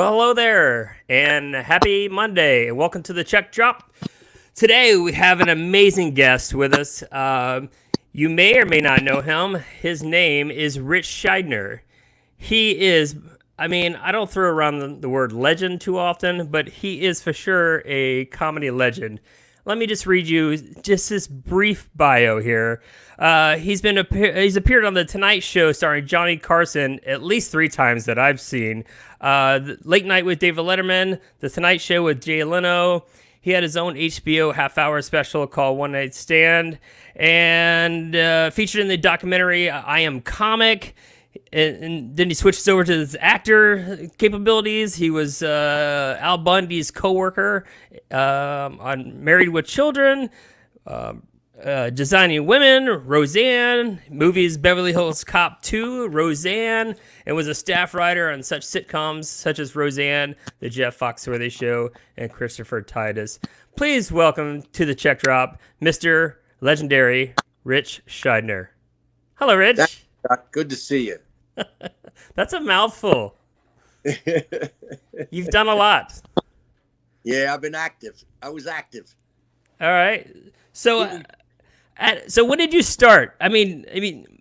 Well, hello there, and happy Monday, and welcome to the Check Drop. Today, we have an amazing guest with us. You may or may not know him. His name is Ritch Shydner. He is, I don't throw around the word legend too often, but he is for sure a comedy legend. Let me just read you just this brief bio here. He's appeared on the Tonight Show starring Johnny Carson at least 3 times that I've seen. Late Night with David Letterman, The Tonight Show with Jay Leno. He had his own HBO half-hour special called One Night Stand, and featured in the documentary I Am Comic. And then he switches over to his actor capabilities. He was Al Bundy's co-worker on Married with Children, Designing Women, Roseanne, movies Beverly Hills Cop 2, Roseanne, and was a staff writer on such sitcoms such as Roseanne, The Jeff Foxworthy Show, and Christopher Titus. Please welcome to the Check Drop, Mr. Legendary Ritch Shydner. Hello, Ritch. Good to see you. That's a mouthful. You've done a lot. Yeah, I've been active. I was active. All right. So when did you start? I mean,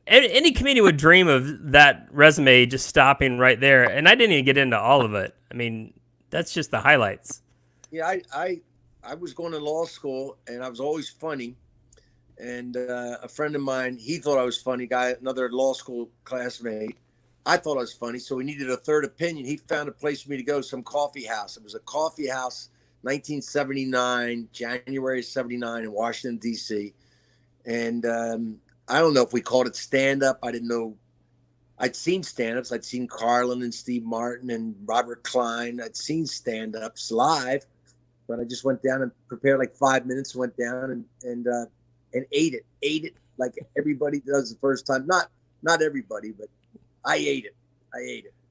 any comedian would dream of that resume just stopping right there, and I didn't even get into all of it. I mean, that's just the highlights. Yeah, I was going to law school, and I was always funny. And a friend of mine, he thought I was funny. Another law school classmate, I thought I was funny. So he needed a third opinion. He found a place for me to go, some coffee house. It was a coffee house, 1979, January 79 in Washington, D.C. And I don't know if we called it stand-up. I didn't know. I'd seen stand-ups. I'd seen Carlin and Steve Martin and Robert Klein. I'd seen stand-ups live. But I just went down and prepared like 5 minutes, went down and ate it like everybody does the first time. Not everybody, but I ate it.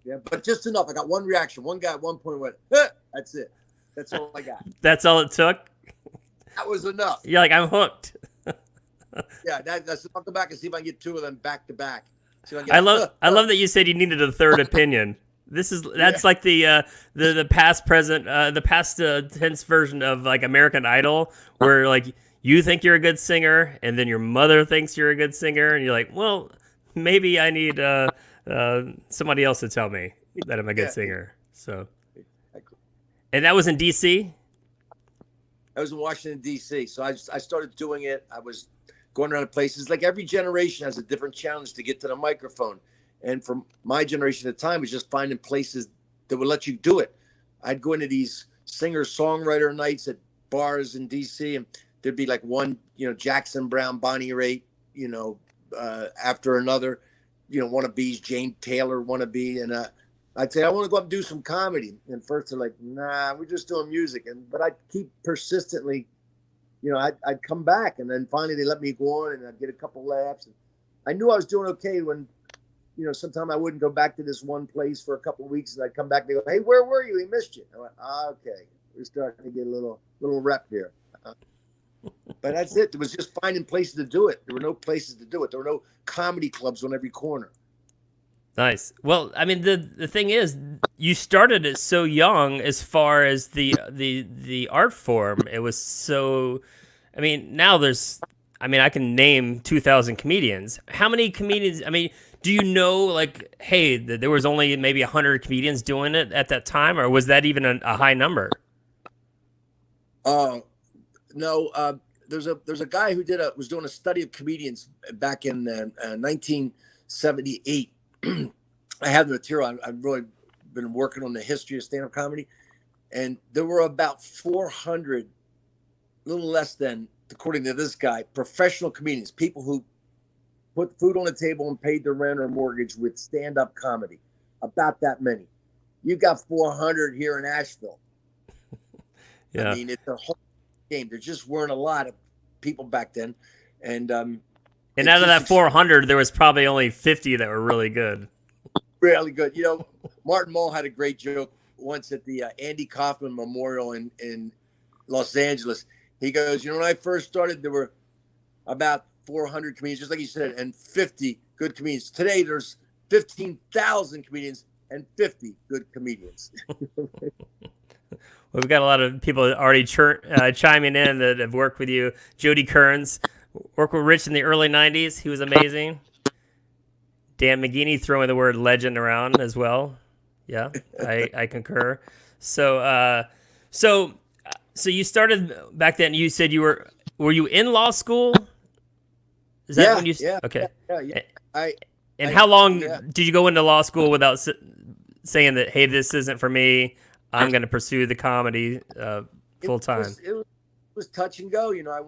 Yeah, but just enough. I got one reaction. One guy at one point went, that's it. That's all I got. That's all it took? That was enough. You're like, I'm hooked. Yeah, I'll come back and see if I can get 2 of them back to back. I love that you said you needed a third opinion. That's like the past present, the past tense version of like American Idol, where like you think you're a good singer, and then your mother thinks you're a good singer, and you're like, well, maybe I need somebody else to tell me that I'm a good singer. So, and that was in D.C.? I was in Washington, D.C., so I started doing it. I was going around to places. Like every generation has a different challenge to get to the microphone. And for my generation at the time, it was just finding places that would let you do it. I'd go into these singer-songwriter nights at bars in D.C., and there'd be like one, Jackson Brown, Bonnie Raitt, after another, wannabes, Jane Taylor wannabe. And I'd say, I want to go up and do some comedy. And first they're like, nah, we're just doing music. But I'd keep persistently, I'd come back. And then finally they let me go on and I'd get a couple laughs. And I knew I was doing okay when, sometime I wouldn't go back to this one place for a couple of weeks. And I'd come back and they go, hey, where were you? We missed you. I went, okay, we're starting to get a little rep here. But that's it. It was just finding places to do it. There were no places to do it. There were no comedy clubs on every corner. Nice. Well, I mean, the thing is, you started it so young as far as the art form. It was so, now I can name 2,000 comedians. How many comedians, do you know, like, hey, there was only maybe 100 comedians doing it at that time, or was that even a high number? No, there's a guy who was doing a study of comedians back in 1978. I have the material. I've really been working on the history of stand-up comedy, and there were about 400, a little less than, according to this guy, professional comedians, people who put food on the table and paid their rent or mortgage with stand-up comedy. About that many. You got 400 here in Asheville. Yeah. It's a whole game. There just weren't a lot of people back then, and out of that 400, there was probably only 50 that were really good. Really good. Martin Mull had a great joke once at the Andy Kaufman Memorial in Los Angeles. He goes, when I first started, there were about 400 comedians, just like you said, and 50 good comedians. Today, there's 15,000 comedians and 50 good comedians. We've got a lot of people already chiming in that have worked with you. Jody Kearns worked with Ritch in the early 90s. He was amazing. Dan McGeaney throwing the word legend around as well. Yeah, I concur. So you started back then. You said were you in law school? Is that when you? Yeah. Okay. Yeah. How long did you go into law school without saying that, hey, this isn't for me? I'm going to pursue the comedy full time. It was touch and go. I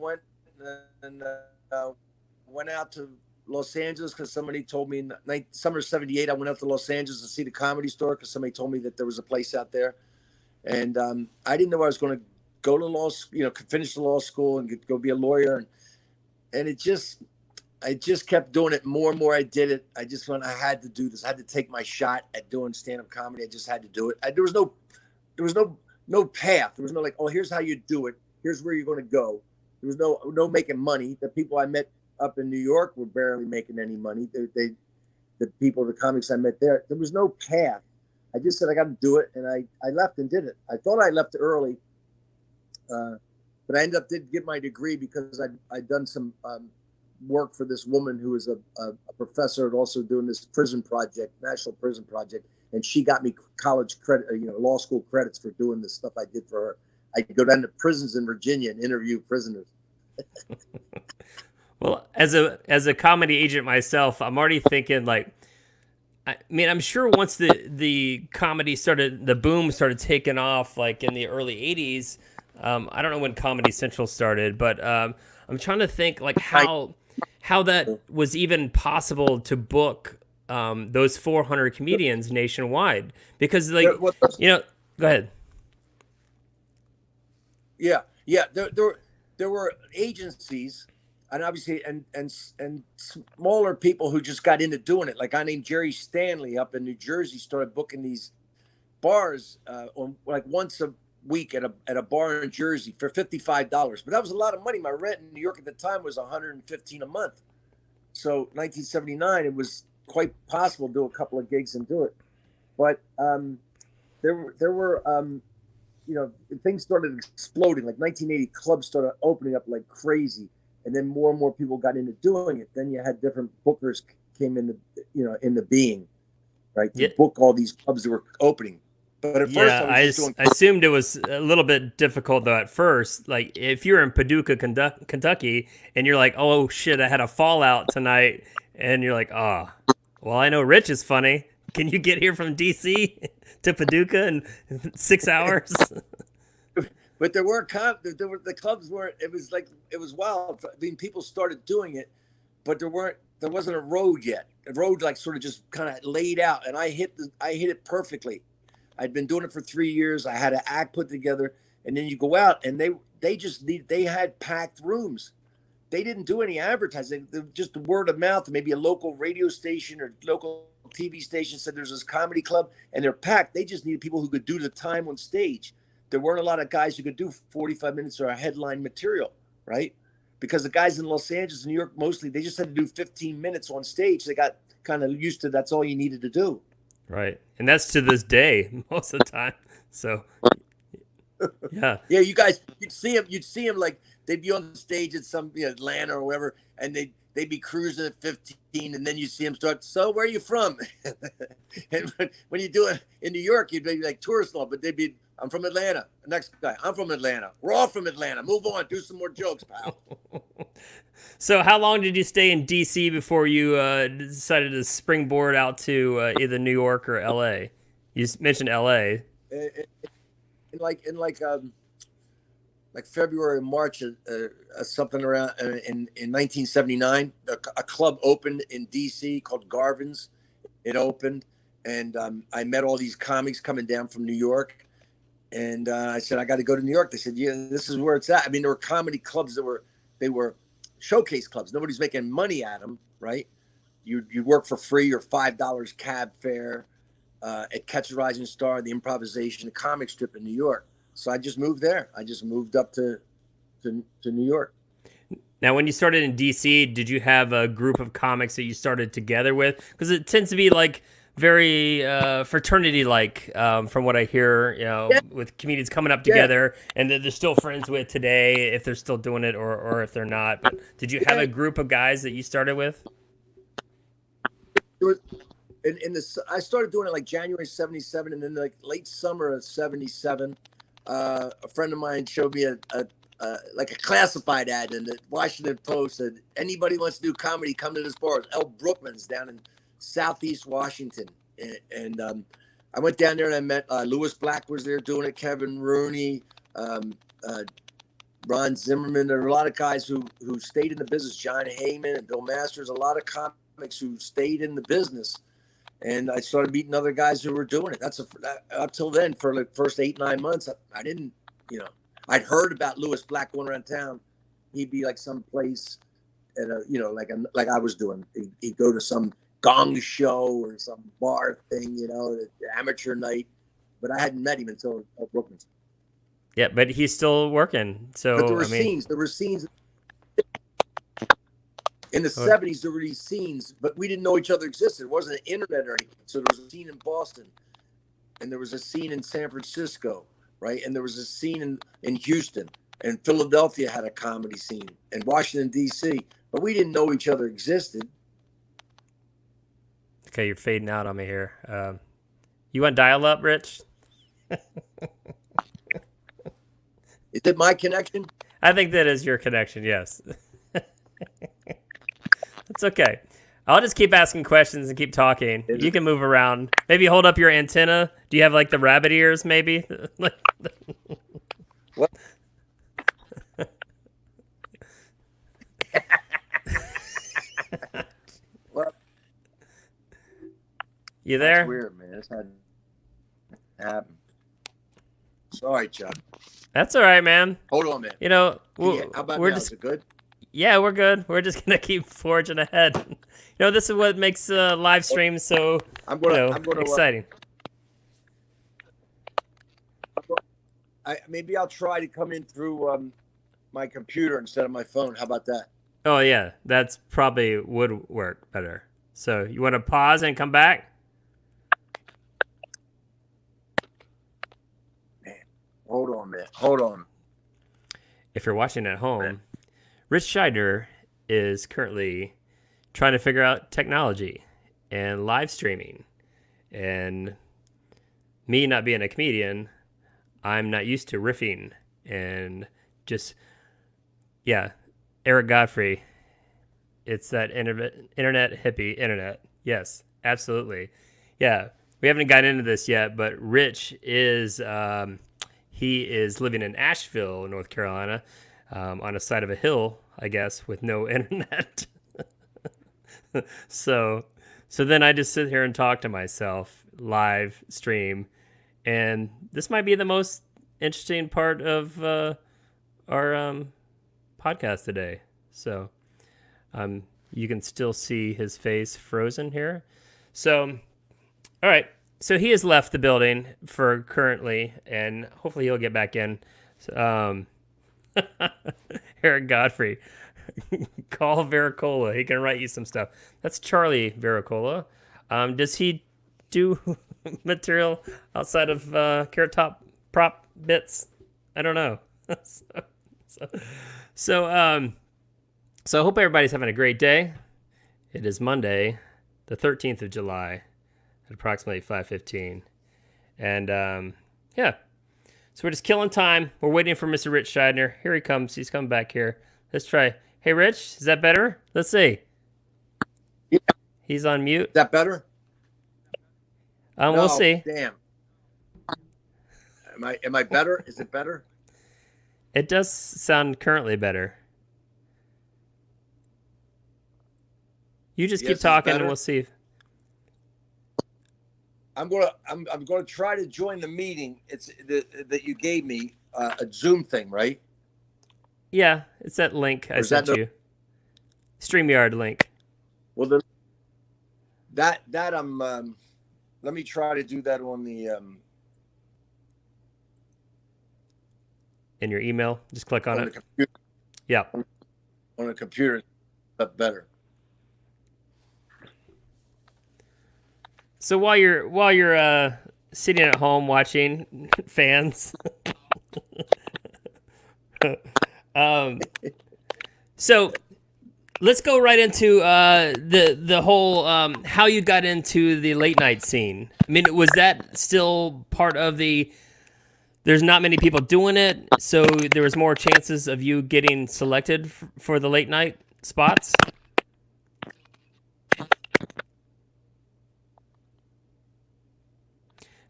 went out to Los Angeles because somebody told me in summer of '78 I went out to Los Angeles to see the Comedy Store because somebody told me that there was a place out there, and I didn't know I was going to go to law school, finish the law school and go be a lawyer, and I just kept doing it more and more. I did it. I just went. I had to do this. I had to take my shot at doing stand-up comedy. I just had to do it. There was no path. There was no like, oh, here's how you do it. Here's where you're going to go. There was no making money. The people I met up in New York were barely making any money. The people, the comics I met there was no path. I just said I got to do it, and I left and did it. I thought I left early, but I ended up did get my degree because I'd done some work for this woman who was a professor and also doing this prison project, national prison project, and she got me college credit, law school credits for doing this stuff I did for her. I could go down to prisons in Virginia and interview prisoners. Well, as a comedy agent myself, I'm already thinking like, I mean, I'm sure once the comedy started, the boom started taking off, like in the early '80s. I don't know when Comedy Central started, but I'm trying to think like how that was even possible to book those 400 comedians nationwide, because like go ahead. Yeah. There were agencies, and obviously, and smaller people who just got into doing it. Like I named Jerry Stanley up in New Jersey started booking these bars on like once a week at a bar in Jersey for $55. But that was a lot of money. My rent in New York at the time was $115 a month. So 1979, it was quite possible to do a couple of gigs and do it. But there were things started exploding. Like 1980, clubs started opening up like crazy, and then more and more people got into doing it. Then you had different bookers came into being, right? To book all these clubs that were opening. But at first, I assumed it was a little bit difficult though. At first, like if you're in Paducah, Kentucky, and you're like, "Oh shit, I had a fallout tonight," and you're like, "Oh, well, I know Ritch is funny. Can you get here from DC to Paducah in 6 hours?" But the clubs weren't. It was wild. I mean, people started doing it, but there wasn't a road yet. The road like sort of just kind of laid out, and I hit it perfectly. I'd been doing it for 3 years. I had an act put together, and then you go out, and they had packed rooms. They didn't do any advertising. Just word of mouth. Maybe a local radio station or local TV station said there's this comedy club, and they're packed. They just needed people who could do the time on stage. There weren't a lot of guys who could do 45 minutes or a headline material, right? Because the guys in Los Angeles, New York, mostly, they just had to do 15 minutes on stage. They got kind of used to that's all you needed to do. Right. And that's to this day, most of the time. So, yeah. Yeah, you guys, you'd see them like they'd be on stage at some Atlanta or wherever, and they'd be cruising at 15, and then you see them start, so where are you from? And when you do it in New York, you'd be like tourist law, but they'd be, I'm from Atlanta. The next guy, I'm from Atlanta. We're all from Atlanta. Move on. Do some more jokes, pal. So how long did you stay in D.C. before you decided to springboard out to either New York or L.A.? You mentioned L.A. In February, March, something around in 1979, a club opened in D.C. called Garvin's. It opened, and I met all these comics coming down from New York. And I said, I got to go to New York. They said, yeah, this is where it's at. I mean, there were comedy clubs they were showcase clubs. Nobody's making money at them, right? You work for free or $5 cab fare at Catch a Rising Star, the Improvisation, the comic strip in New York. So I just moved there. I just moved up to New York. Now, when you started in D.C., did you have a group of comics that you started together with? Because it tends to be like very fraternity-like, from what I hear. With comedians coming up together, and that they're still friends with today, if they're still doing it or if they're not. But did you have a group of guys that you started with? I started doing it like January '77, and then like late summer of '77, a friend of mine showed me a classified ad in the Washington Post said, "Anybody wants to do comedy, come to this bar." It's El Brookman's down in Southeast Washington, and I went down there and I met Lewis Black was there doing it, Kevin Rooney, Ron Zimmerman. There were a lot of guys who stayed in the business. John Heyman and Bill Masters. A lot of comics who stayed in the business. And I started meeting other guys who were doing it. Up till then, for the first 8-9 months, I didn't, I'd heard about Lewis Black going around town. He'd be like someplace at like I was doing. He'd go to some gong show or some bar thing, amateur night. But I hadn't met him until Brooklyn's. Yeah, but he's still working. So, but there were scenes. There were scenes. In the 70s, there were these scenes, but we didn't know each other existed. It wasn't an internet or anything. So there was a scene in Boston, and there was a scene in San Francisco, right? And there was a scene in Houston, and Philadelphia had a comedy scene, and Washington, D.C. But we didn't know each other existed. Okay, you're fading out on me here. You want dial-up, Rich? Is it my connection? I think that is your connection, yes. It's okay. I'll just keep asking questions and keep talking. You can move around. Maybe hold up your antenna. Do you have like the rabbit ears, maybe? What? What? You there? That's weird, man. That's how it happened. Sorry, Chuck. That's all right, man. Hold on, man. How about we're now? just Is it good? Yeah, we're good. We're just gonna keep forging ahead. This is what makes live streams so exciting. Maybe I'll try to come in through my computer instead of my phone. How about that? Oh yeah, that's probably would work better. So you want to pause and come back? Man, hold on, man. Hold on. If you're watching at home, Ritch Shydner is currently trying to figure out technology and live streaming. And me not being a comedian, I'm not used to riffing and just, Eric Godfrey. It's that internet hippie internet. Yes, absolutely. Yeah, we haven't gotten into this yet, but Ritch is, he is living in Asheville, North Carolina, on the side of a hill, I guess, with no internet. So then I just sit here and talk to myself, live stream, and this might be the most interesting part of our podcast today. So you can still see his face frozen here. So, all right. So he has left the building for currently, and hopefully he'll get back in. Eric Godfrey. Call Vericola. He can write you some stuff. That's Charlie Vericola. Does he do material outside of Carrot Top prop bits? I don't know. So I hope everybody's having a great day. It is Monday, the 13th of July, at approximately 5:15, and so we're just killing time. We're waiting for Mr. Ritch Shydner. Here he comes. He's coming back here. Let's try. Hey, Rich, is that better? Let's see. Yeah. He's on mute. Is that better? No, we'll see. Damn. Am I better? Is it better? It does sound currently better. You just keep talking and we'll see. I'm gonna try to join the meeting. It's that you gave me a Zoom thing, right? Yeah, it's that link I sent you. StreamYard link. Well, that I'm. Let me try to do that on the. In your email, just click on it. Computer. Yeah. On a computer, that's better. So while you're sitting at home watching fans, so let's go right into the whole how you got into the late night scene. I mean, was that still part of the? There's not many people doing it, so there was more chances of you getting selected for the late night spots.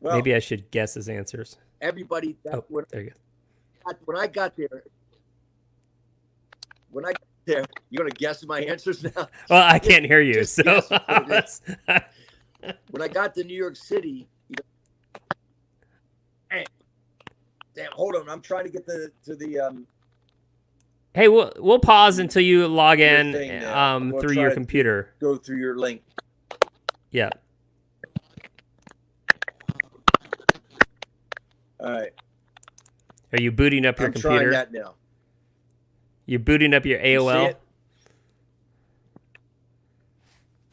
Well, maybe I should guess his answers. Everybody. Oh, there you go. When I got there, you're gonna guess my answers now. Well, I can't hear you, so. When I got to New York City, damn, hold on, I'm trying to get to the. Hey, we'll pause until you log in through your computer. Go through your link. Yeah. All right. Are you booting up your computer? I'm trying that now. You're booting up your AOL?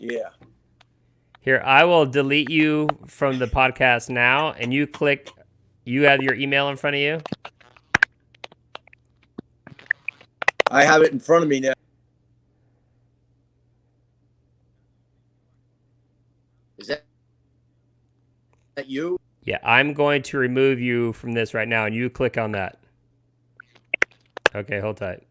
Yeah. Here, I will delete you from the podcast now, and you have your email in front of you? I have it in front of me now. Is that you? Yeah, I'm going to remove you from this right now, and you click on that. Okay, hold tight.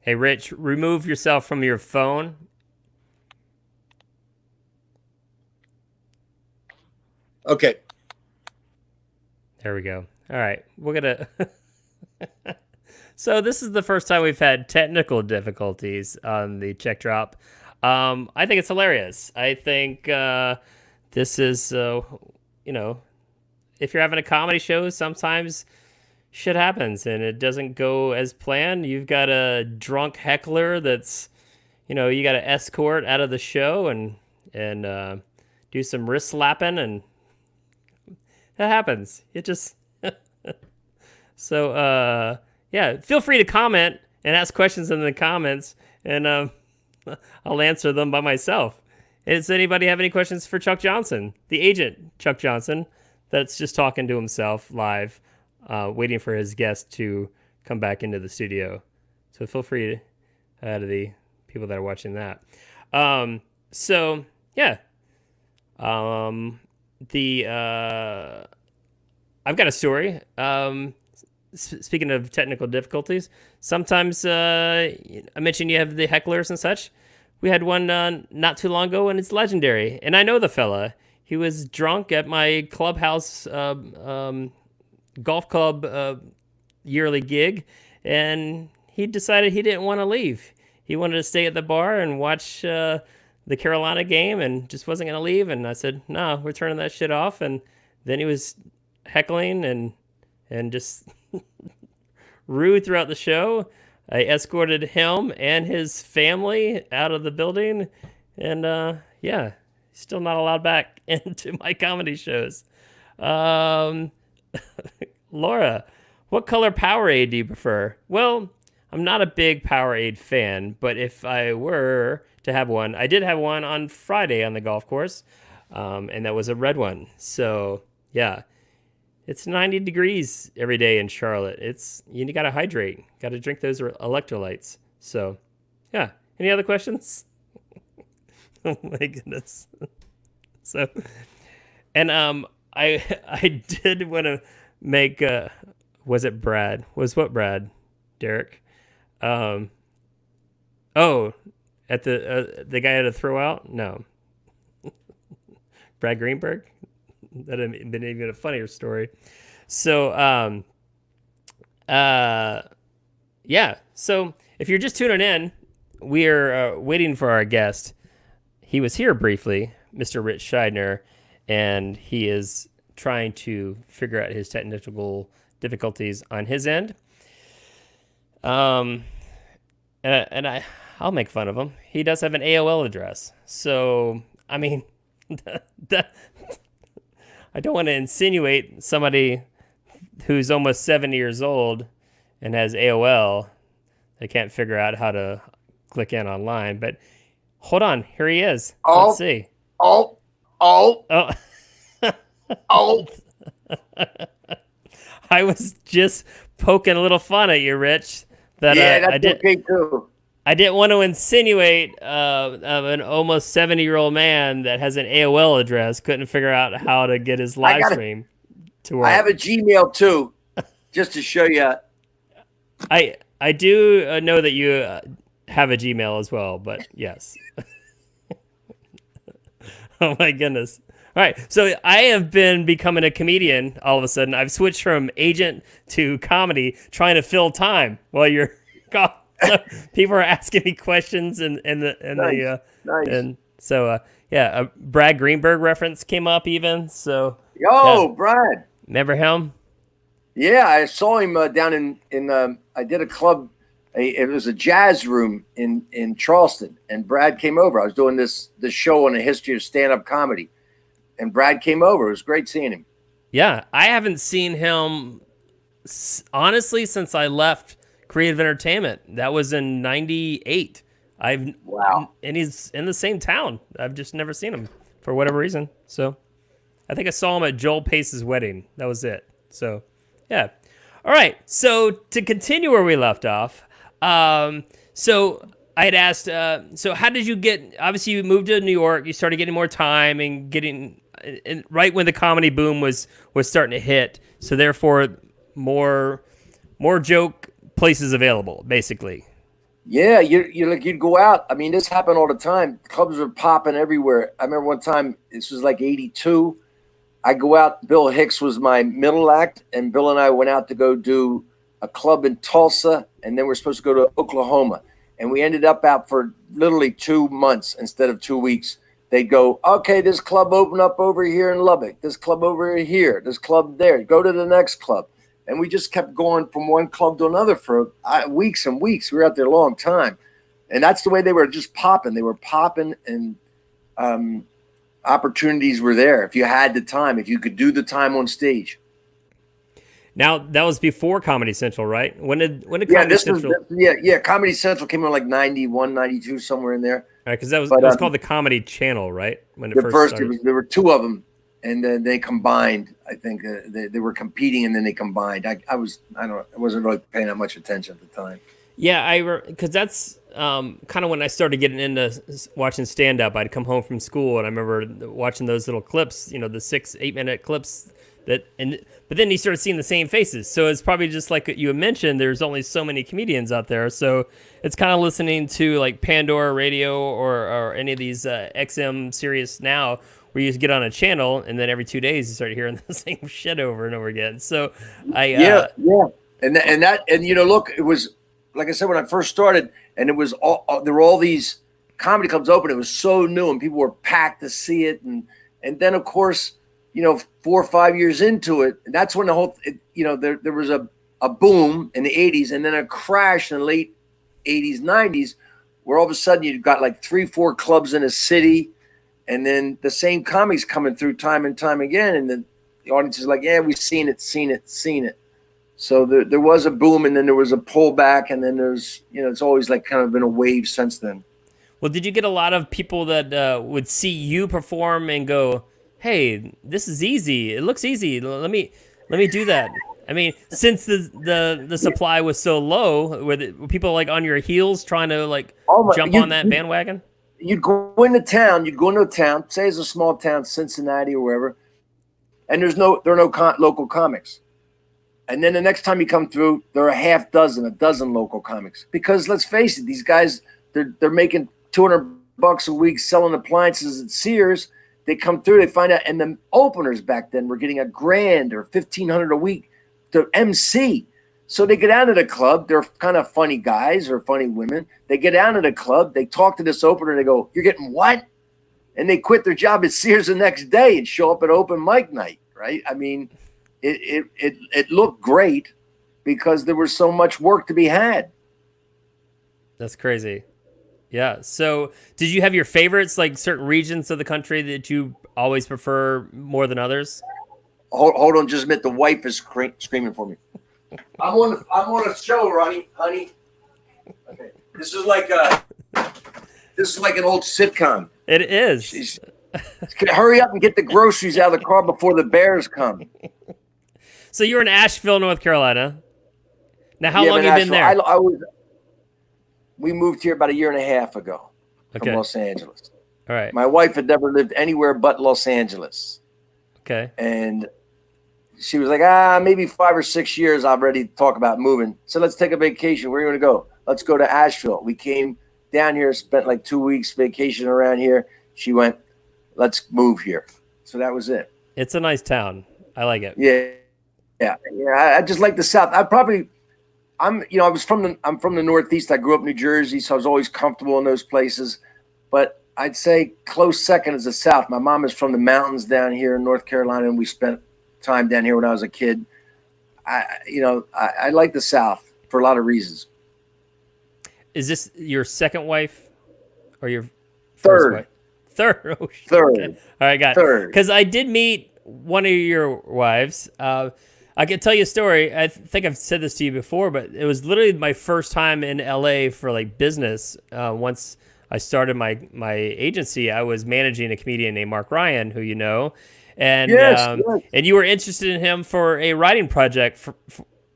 Hey, Rich, remove yourself from your phone. Okay. There we go. All right, we're gonna. So this is the first time we've had technical difficulties on the check drop. I think it's hilarious. I think this is, if you're having a comedy show, sometimes shit happens and it doesn't go as planned. You've got a drunk heckler that's, you got to escort out of the show and do some wrist slapping, and that happens. It just so yeah, feel free to comment and ask questions in the comments, and I'll answer them by myself. Does anybody have any questions for Chuck Johnson, the agent Chuck Johnson, that's just talking to himself live, waiting for his guest to come back into the studio? So feel free to the people that are watching that. So yeah, I've got a story. Speaking of technical difficulties, sometimes I mentioned you have the hecklers and such. We had one not too long ago, and it's legendary. And I know the fella. He was drunk at my clubhouse golf club yearly gig, and he decided he didn't want to leave. He wanted to stay at the bar and watch the Carolina game, and just wasn't going to leave. And I said, no, we're turning that shit off. And then he was heckling and just rude throughout the show. I escorted him and his family out of the building, and yeah, he's still not allowed back into my comedy shows. Laura, what color Powerade do you prefer? Well, I'm not a big Powerade fan, but if I were to have one, I did have one on Friday on the golf course, and that was a red one. So yeah. It's 90 degrees every day in Charlotte. You got to hydrate. Got to drink those electrolytes. So, yeah. Any other questions? Oh my goodness. So, and I did want to make was it Brad? Was what Brad? Derek? At the guy had a throw out? No. Brad Greenberg? That'd have been even a funnier story. So, yeah. So if you're just tuning in, we're waiting for our guest. He was here briefly, Mr. Ritch Shydner, and he is trying to figure out his technical difficulties on his end. And I'll make fun of him. He does have an AOL address. So, I mean, I don't want to insinuate somebody who's almost 70 years old and has AOL I can't figure out how to click in online, but hold on. Here he is. Oh, Let's see. oh, oh, Oh, oh. I was just poking a little fun at you, Rich. That Yeah, that's I did. okay too. I didn't want to insinuate of an almost 70-year-old man that has an AOL address couldn't figure out how to get his live stream to work. I have a Gmail too, just to show you. I do know that you have a Gmail as well, but yes. Oh my goodness. All right, so I have been becoming a comedian all of a sudden. I've switched from agent to comedy, trying to fill time while you're gone. So people are asking me questions, and so Brad Greenberg reference came up even. So Brad, remember him? Yeah, I saw him down in I did a club. It was a jazz room in Charleston, and Brad came over. I was doing this show on the history of stand-up comedy, and Brad came over. It was great seeing him. Yeah, I haven't seen him honestly since I left Creative Entertainment. That was in '98. Wow. And he's in the same town. I've just never seen him for whatever reason. So I think I saw him at Joel Pace's wedding. That was it. So yeah. All right. So to continue where we left off, so I had asked, so how did you get, obviously you moved to New York, you started getting more time and getting, and right when the comedy boom was starting to hit. So therefore more joke places available, basically. Yeah, you'd go out. I mean, this happened all the time. Clubs were popping everywhere. I remember one time, this was like '82. I go out. Bill Hicks was my middle act, and Bill and I went out to go do a club in Tulsa, and then we're supposed to go to Oklahoma. And we ended up out for literally 2 months instead of 2 weeks. They'd go, okay, this club opened up over here in Lubbock. This club over here. This club there. Go to the next club. And we just kept going from one club to another for weeks and weeks. We were out there a long time. And that's the way they were just popping. They were popping, and opportunities were there if you had the time, if you could do the time on stage. Now, that was before Comedy Central, right? When did Comedy Central? Comedy Central came in like 91, 92, somewhere in there. All right, because it was called the Comedy Channel, right? When it first started. There were two of them, and then they combined. I think they were competing, and then they combined. I wasn't really paying that much attention at the time. Yeah, because that's kind of when I started getting into watching stand-up. I'd come home from school, and I remember watching those little clips, the 6-8 minute clips. But then you started seeing the same faces. So it's probably just like you mentioned, there's only so many comedians out there. So it's kind of listening to like Pandora Radio or any of these XM Sirius Now, where you just get on a channel and then every 2 days you start hearing the same shit over and over again. So look, it was like I said when I first started, and it was there were all these comedy clubs open. It was so new, and people were packed to see it, and then of course, 4 or 5 years into it, and that's when there was a boom in the 80s, and then a crash in the late 80s, 90s, where all of a sudden you've got like 3-4 clubs in a city, and then the same comics coming through time and time again, and then the audience is like, yeah, we've seen it. So there was a boom, and then there was a pullback, and then there's, it's always like kind of been a wave since then. Well, did you get a lot of people that would see you perform and go, hey, this is easy. It looks easy. Let me do that. I mean, since the supply was so low, were people like on your heels trying to jump on that bandwagon? You'd go into a town, say it's a small town, Cincinnati or wherever, and there are no local comics. And then the next time you come through, there are a dozen local comics. Because let's face it, these guys, they're making $200 a week selling appliances at Sears. They come through, they find out, and the openers back then were getting $1,000 or $1,500 a week to MC. So they get out of the club. They're kind of funny guys or funny women. They get out of the club. They talk to this opener. They go, "You're getting what?" And they quit their job at Sears the next day and show up at open mic night. Right? I mean, it looked great because there was so much work to be had. That's crazy. Yeah. So did you have your favorites, like certain regions of the country that you always prefer more than others? Hold on. Just a minute. The wife is screaming for me. I'm on a show, honey. This is like an old sitcom. It is. Jeez. Hurry up and get the groceries out of the car before the bears come. So you're in Asheville, North Carolina. Now, how long have you been there? We moved here about a year and a half ago from Los Angeles. All right. My wife had never lived anywhere but Los Angeles. Okay. And she was like, maybe 5 or 6 years I'll already talk about moving. So let's take a vacation. Where are you going to go? Let's go to Asheville. We came down here, spent like 2 weeks vacation around here. She went, let's move here. So that was it. It's a nice town. I like it. Yeah. I just like the South. I'm from the Northeast. I grew up in New Jersey, so I was always comfortable in those places. But I'd say close second is the South. My mom is from the mountains down here in North Carolina, and we spent time down here when I was a kid. I like the South for a lot of reasons. Is this your second wife or your third wife? Third. Oh, third. Okay. All right, got it. Because I did meet one of your wives. I can tell you a story. I think I've said this to you before, but it was literally my first time in LA for like business. Once I started my agency, I was managing a comedian named Mark Ryan, who you know, and yes. And you were interested in him for a writing project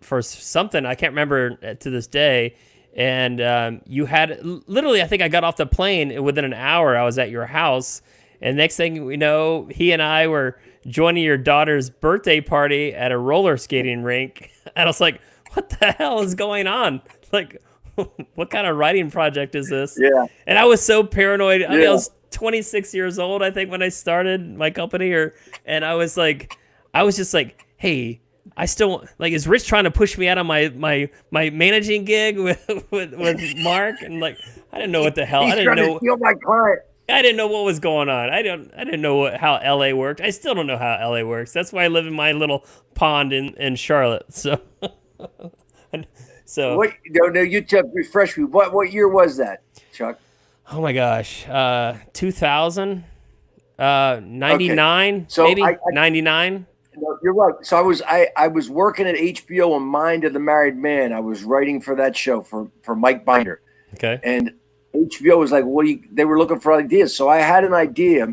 for something I can't remember to this day. And you had literally, I think I got off the plane within an hour. I was at your house, and next thing we know, he and I were joining your daughter's birthday party at a roller skating rink. And I was like, what the hell is going on? Like, what kind of writing project is this? Yeah. And I was so paranoid. I mean, I was 26 years old, I think, when I started my company, and I was just like, hey, I still like, is Rich trying to push me out of my managing gig with Mark? And like, I didn't know what the hell. He's I didn't trying know. to steal my client. I didn't know what was going on. I didn't know how LA worked. I still don't know how LA works. That's why I live in my little pond in Charlotte. So, What? No, you Chuck, refresh me. What year was that, Chuck? Oh my gosh, 2000, 99, so maybe 99. No, you're right. So I was working at HBO on Mind of the Married Man. I was writing for that show for Mike Binder. Okay. And HBO was like, they were looking for ideas. So I had an idea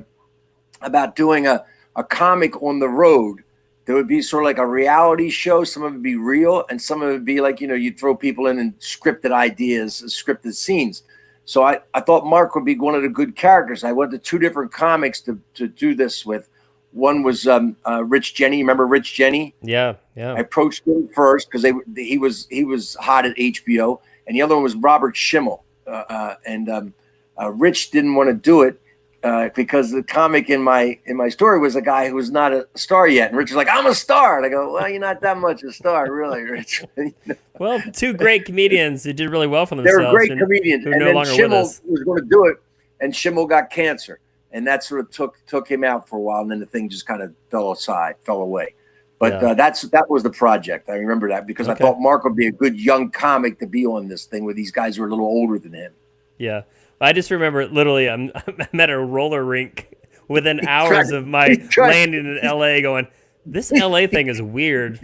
about doing a comic on the road. There would be sort of like a reality show. Some of it would be real, and some of it would be like, you'd throw people in and scripted ideas, scripted scenes. So I thought Mark would be one of the good characters. I went to 2 different comics to do this with. One was Ritch Shydner. You remember Ritch Shydner? Yeah. I approached him first because he was hot at HBO, and the other one was Robert Schimmel. Rich didn't want to do it because the comic in my story was a guy who was not a star yet, and Rich was like, "I'm a star," and I go, "Well, you're not that much a star, really, Rich." Well, 2 great comedians who did really well for themselves. They were great comedians, and then no longer Schimmel with us. was going to do it, and Schimmel got cancer. And that sort of took him out for a while, and then the thing just kind of fell away. But that was the project. I remember that because I thought Mark would be a good young comic to be on this thing with these guys who are a little older than him. Yeah, I just remember literally I'm at a roller rink within hours of my landing in LA, going, this LA thing is weird.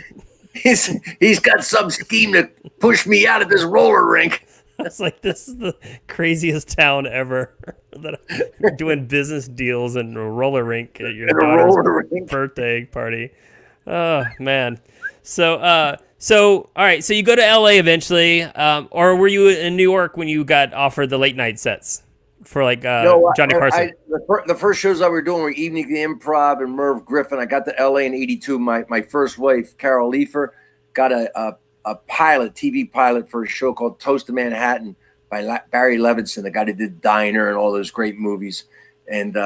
He's got some scheme to push me out of this roller rink. It's like, this is the craziest town ever. That doing business deals in a roller rink at your daughter's birthday party. Oh man. So all right. So you go to LA eventually, or were you in New York when you got offered the late night sets for like Johnny Carson? The first shows I were doing were Evening at the Improv and Merv Griffin. I got to LA in '82. My first wife, Carol Leifer, got a TV pilot for a show called Toast of Manhattan by Barry Levinson, the guy that did Diner and all those great movies. And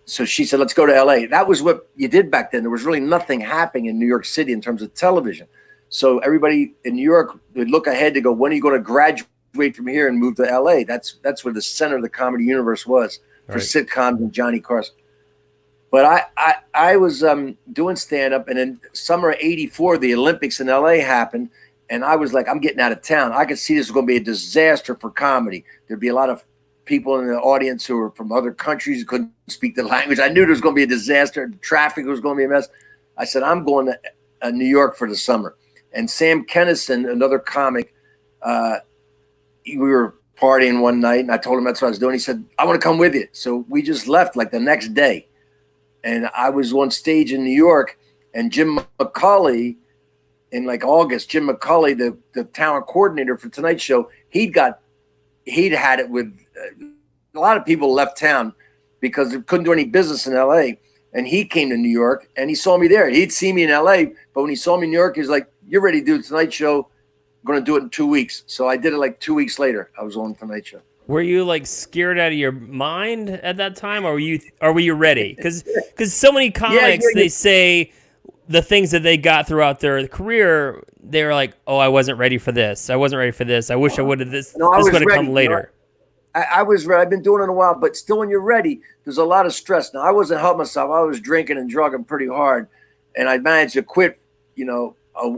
so she said, let's go to LA. That was what you did back then. There was really nothing happening in New York City in terms of television. So everybody in New York would look ahead to go, when are you going to graduate from here and move to LA? That's where the center of the comedy universe was for sitcoms and Johnny Carson. But I was doing stand-up, and in summer of '84, the Olympics in LA happened, and I was like, I'm getting out of town. I could see this was going to be a disaster for comedy. There'd be a lot of people in the audience who were from other countries who couldn't speak the language. I knew there was going to be a disaster. The traffic was going to be a mess. I said, I'm going to New York for the summer. And Sam Kinison, another comic, we were partying one night, and I told him that's what I was doing. He said, I want to come with you. So we just left like the next day. And I was on stage in New York, and Jim McCauley, in like August, Jim McCauley, the talent coordinator for Tonight Show, he'd had it with a lot of people left town because they couldn't do any business in LA. And he came to New York, and he saw me there. He'd see me in LA, but when he saw me in New York, he was like, you're ready to do the Tonight Show. I'm going to do it in 2 weeks. So I did it like 2 weeks later. I was on Tonight Show. Were you like scared out of your mind at that time, or were you ready? Because so many comics, they say the things that they got throughout their career, they're like, oh, I wasn't ready for this. I wasn't ready for this. I wish I would have this. No, this would have come later. I was ready. I've been doing it a while, but still when you're ready, there's a lot of stress. Now, I wasn't helping myself. I was drinking and drugging pretty hard, and I managed to quit,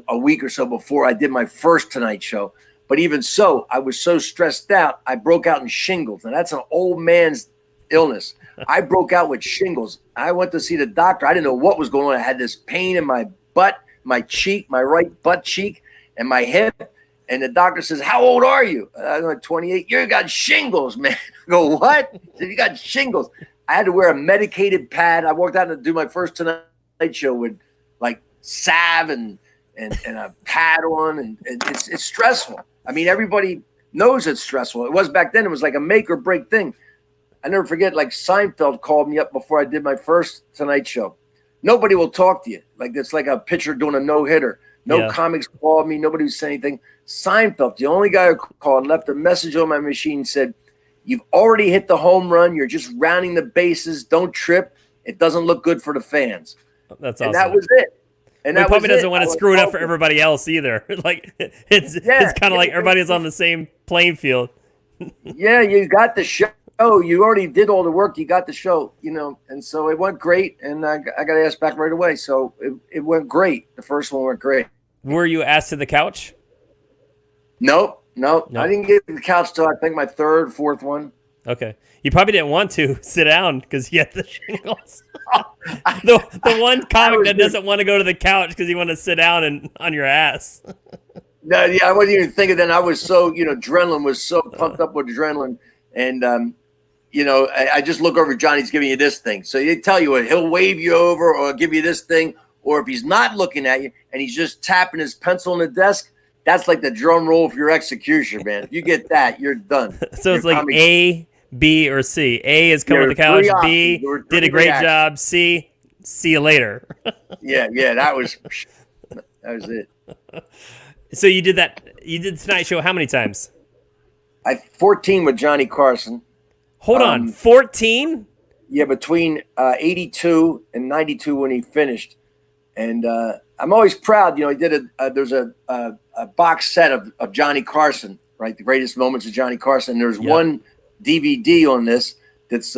a week or so before I did my first Tonight Show. But even so, I was so stressed out, I broke out in shingles. And that's an old man's illness. I broke out with shingles. I went to see the doctor. I didn't know what was going on. I had this pain in my butt, my cheek, my right butt cheek, and my hip. And the doctor says, how old are you? I'm like 28. You got shingles, man. I go, what? He said, you got shingles. I had to wear a medicated pad. I walked out to do my first Tonight Show with like salve and a pad on. And it's stressful. I mean, everybody knows it's stressful. It was back then. It was like a make or break thing. I never forget, like Seinfeld called me up before I did my first Tonight Show. Nobody will talk to you. Like it's like a pitcher doing a no-hitter. No comics called me. Nobody was saying anything. Seinfeld, the only guy who called, left a message on my machine, said, you've already hit the home run. You're just rounding the bases. Don't trip. It doesn't look good for the fans. That's awesome. And that was it. And he probably doesn't want to screw it up for everybody else either. Like it's kind of like everybody's on the same playing field. Yeah, you got the show. You already did all the work. You got the show, and so it went great. And I got asked back right away. So it went great. The first one went great. Were you asked to the couch? Nope. I didn't get to the couch till I think my third, fourth one. Okay. You probably didn't want to sit down because you had the shingles. the one comic that doesn't want to go to the couch because you want to sit down and on your ass. No, yeah, I wasn't even thinking that. I was so, adrenaline was so pumped up with adrenaline. And, I just look over, Johnny's giving you this thing. So they tell you, he'll wave you over or give you this thing. Or if he's not looking at you and he's just tapping his pencil on the desk, that's like the drum roll for your execution, man. If you get that, you're done. So it's like A, B, or C. A is coming to the couch. B, did a great job. C, see you later. Yeah, that was it. So you did that. You did the Tonight Show how many times? 14 with Johnny Carson. Hold on, 14? Yeah, between 82 and 92 when he finished. And I'm always proud. He did there's a box set of Johnny Carson, right? The greatest moments of Johnny Carson. There's one DVD on this that's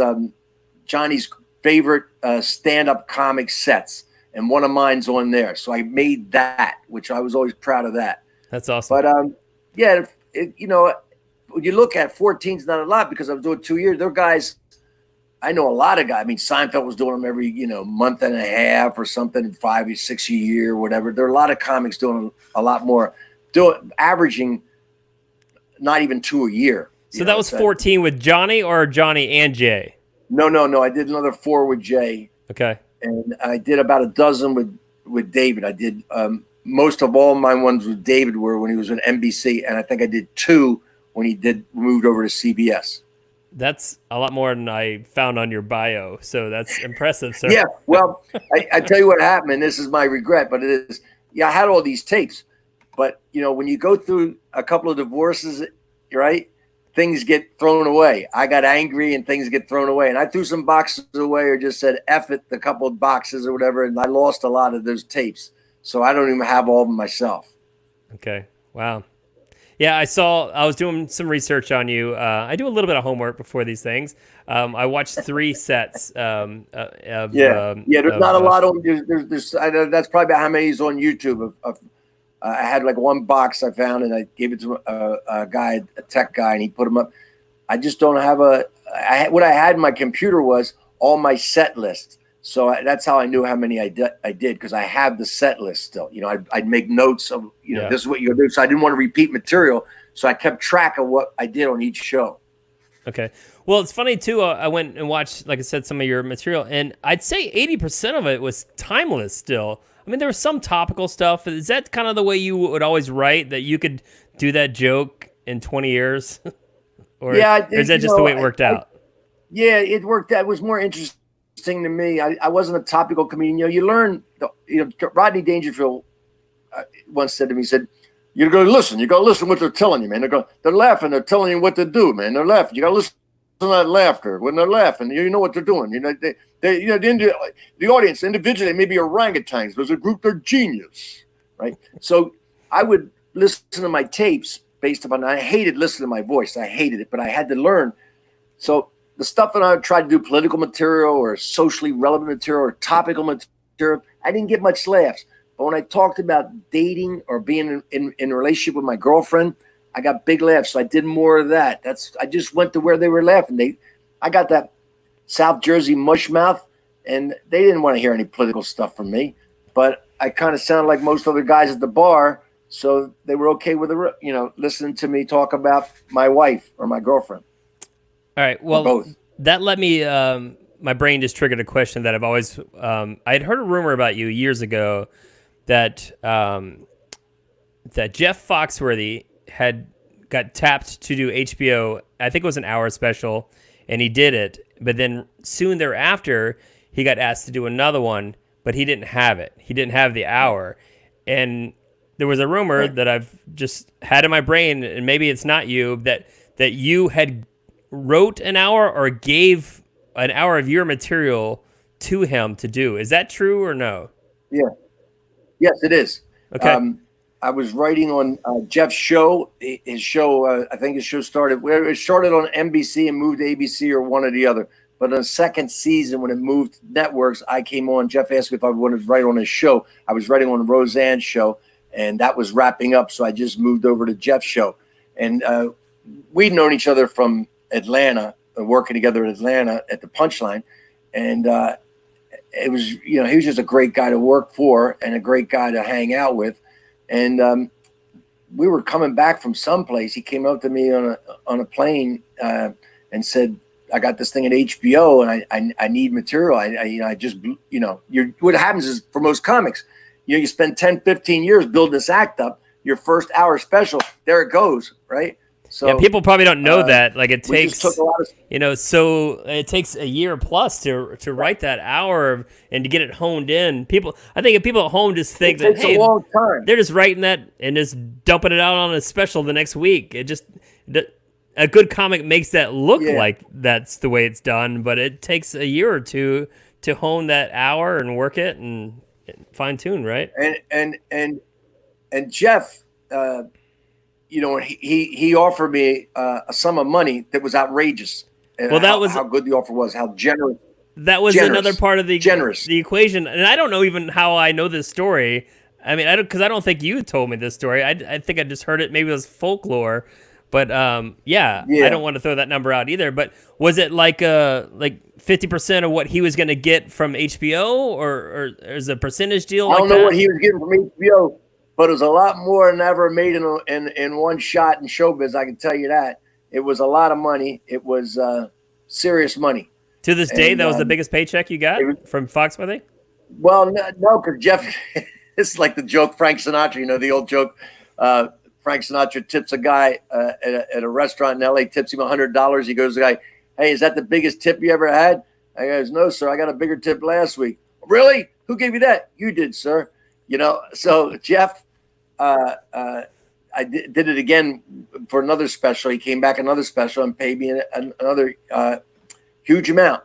Johnny's favorite stand-up comic sets, and one of mine's on there. So I made that, which I was always proud of that. That's awesome. But when you look at 14's not a lot because I was doing 2 years. There are guys. I know a lot of guys. I mean, Seinfeld was doing them every, month and a half or something, 5 or 6 a year, whatever. There are a lot of comics doing a lot more, averaging not even 2 a year. So that was 14 with Johnny or Johnny and Jay? No. I did another 4 with Jay. Okay. And I did about a dozen with David. I did most of all my ones with David were when he was with NBC, and I think I did 2 when he moved over to CBS. That's a lot more than I found on your bio, so that's impressive, sir. Yeah, well, I tell you what happened, and this is my regret, but it is, I had all these tapes, but, when you go through a couple of divorces, right, things get thrown away. I got angry and things get thrown away, and I threw some boxes away or just said F it, a couple of boxes or whatever, and I lost a lot of those tapes, so I don't even have all of them myself. Okay, wow. Yeah, I was doing some research on you. I do a little bit of homework before these things. I watched 3 sets. There's not a lot on. There's I know that's probably about how many is on YouTube. I had like one box I found and I gave it to a guy, a tech guy, and he put them up. I just don't have what I had in my computer was all my set lists. So that's how I knew how many I did because I have the set list still. I'd make notes of, this is what you're going to do. So I didn't want to repeat material. So I kept track of what I did on each show. Okay. Well, it's funny, too. I went and watched, like I said, some of your material, and I'd say 80% of it was timeless still. I mean, there was some topical stuff. Is that kind of the way you would always write, that you could do that joke in 20 years? Or is that just the way it worked out? Yeah, it worked out. It was more interesting to me. I wasn't a topical comedian. You learn, Rodney Dangerfield once said to me, he said, you got to listen what they're telling you, man. They're laughing. They're telling you what to do, man. They're laughing. You got to listen to that laughter when they're laughing. You know what they're doing. The audience individually may be orangutans, but as a group, they're genius, right? So I would listen to my tapes based upon. I hated listening to my voice. I hated it, but I had to learn. So the stuff that I would try to do, political material or socially relevant material or topical material, I didn't get much laughs. But when I talked about dating or being in a relationship with my girlfriend, I got big laughs. So I did more of that. I just went to where they were laughing. I got that South Jersey mush mouth, and they didn't want to hear any political stuff from me. But I kind of sounded like most other guys at the bar, so they were okay with listening to me talk about my wife or my girlfriend. All right. Well, that let me. My brain just triggered a question that I've always. I had heard a rumor about you years ago that Jeff Foxworthy had got tapped to do HBO. I think it was an hour special, and he did it. But then soon thereafter, he got asked to do another one, but he didn't have it. He didn't have the hour, and there was a rumor that I've just had in my brain, and maybe it's not you, that you had wrote an hour or gave an hour of your material to him to do. Is that true or no? Yeah. Yes, it is. Okay. I was writing on Jeff's show. His show, I think his show started on NBC and moved to ABC or one or the other. But in the second season, when it moved networks, I came on. Jeff asked me if I wanted to write on his show. I was writing on Roseanne's show, and that was wrapping up. So I just moved over to Jeff's show. And we'd known each other from Atlanta, working together in Atlanta at the Punchline. And it was, he was just a great guy to work for and a great guy to hang out with. And we were coming back from someplace. He came up to me on a plane and said, I got this thing at HBO and I need material. What happens is for most comics, you spend 10, 15 years building this act up, your first hour special, there it goes. Right. So yeah, people probably don't know that. Like it takes, took a lot of, so it takes a year plus to write that hour and to get it honed in. I think if people at home just think that, hey, a long time. They're just writing that and just dumping it out on a special the next week. A good comic makes that look like that's the way it's done, but it takes a year or two to hone that hour and work it and fine tune, right? And Jeff, he offered me a sum of money that was outrageous. And that was how good the offer was, how generous. That was another part of the equation, and I don't know even how I know this story. I mean, because I don't think you told me this story. I think I just heard it. Maybe it was folklore, but I don't want to throw that number out either. But was it like 50% of what he was going to get from HBO, or is a percentage deal? I don't know what he was getting from HBO. But it was a lot more than ever made in one shot in showbiz. I can tell you that. It was a lot of money. It was serious money. To this day, that was the biggest paycheck you got from Foxworthy? Well, no, because Jeff, it's like the joke Frank Sinatra, the old joke. Frank Sinatra tips a guy at a restaurant in L.A., tips him $100. He goes to the guy, hey, is that the biggest tip you ever had? I goes, no, sir, I got a bigger tip last week. Really? Who gave you that? You did, sir. So Jeff, I did it again for another special. He came back another special and paid me another huge amount.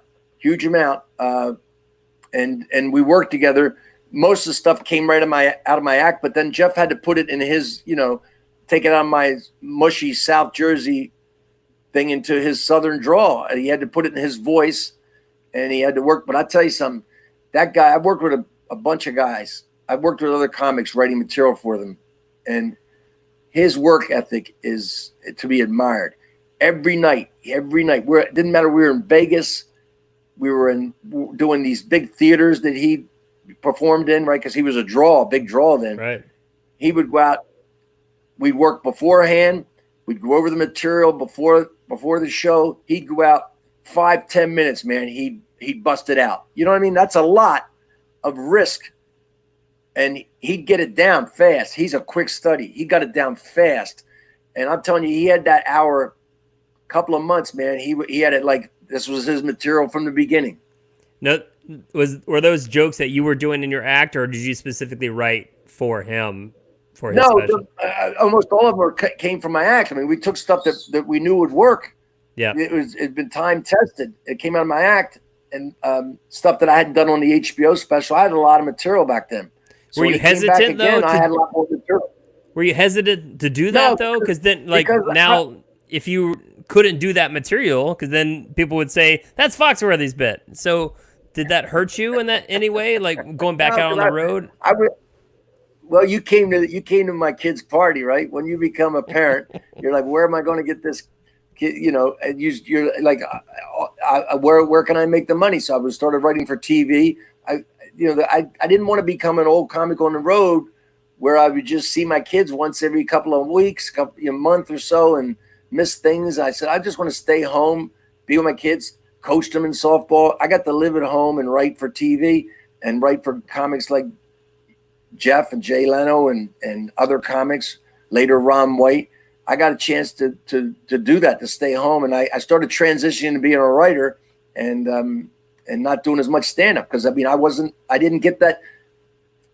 And we worked together. Most of the stuff came right out of my act, but then Jeff had to put it in his, take it out of my mushy South Jersey thing into his Southern drawl. He had to put it in his voice, and he had to work. But I'll tell you something, that guy, I worked with a bunch of guys. I've worked with other comics writing material for them, and his work ethic is to be admired. Every night. It didn't matter. We were in Vegas, we were doing these big theaters that he performed in, right? Because he was a big draw then. Right. He would go out. We'd work beforehand. We'd go over the material before the show. He'd go out 5-10 minutes, man. He'd bust it out. You know what I mean? That's a lot of risk. And he'd get it down fast. He's a quick study. He got it down fast. And I'm telling you, he had that hour, couple of months, man. He had it like this was his material from the beginning. No, were those jokes that you were doing in your act, or did you specifically write for him for his special? Almost all of them came from my act. I mean, we took stuff that we knew would work. Yeah, it'd been time tested. It came out of my act, and stuff that I hadn't done on the HBO special. I had a lot of material back then. So were you hesitant though? I had a lot more material. Were you hesitant to do that though? Because then, if you couldn't do that material, because then people would say that's Foxworthy's bit. So did that hurt you in that any way? Like going back out on the road? Well, you came to my kid's party, right? When you become a parent, you're like, where am I going to get this kid? You know, and you're like, where can I make the money? So I started writing for TV. I didn't want to become an old comic on the road where I would just see my kids once every couple of weeks, a month or so, and miss things. I said, I just want to stay home, be with my kids, coach them in softball. I got to live at home and write for TV and write for comics like Jeff and Jay Leno and other comics, later Ron White. I got a chance to do that, to stay home. And I started transitioning to being a writer and not doing as much stand-up because, I mean, I didn't get that,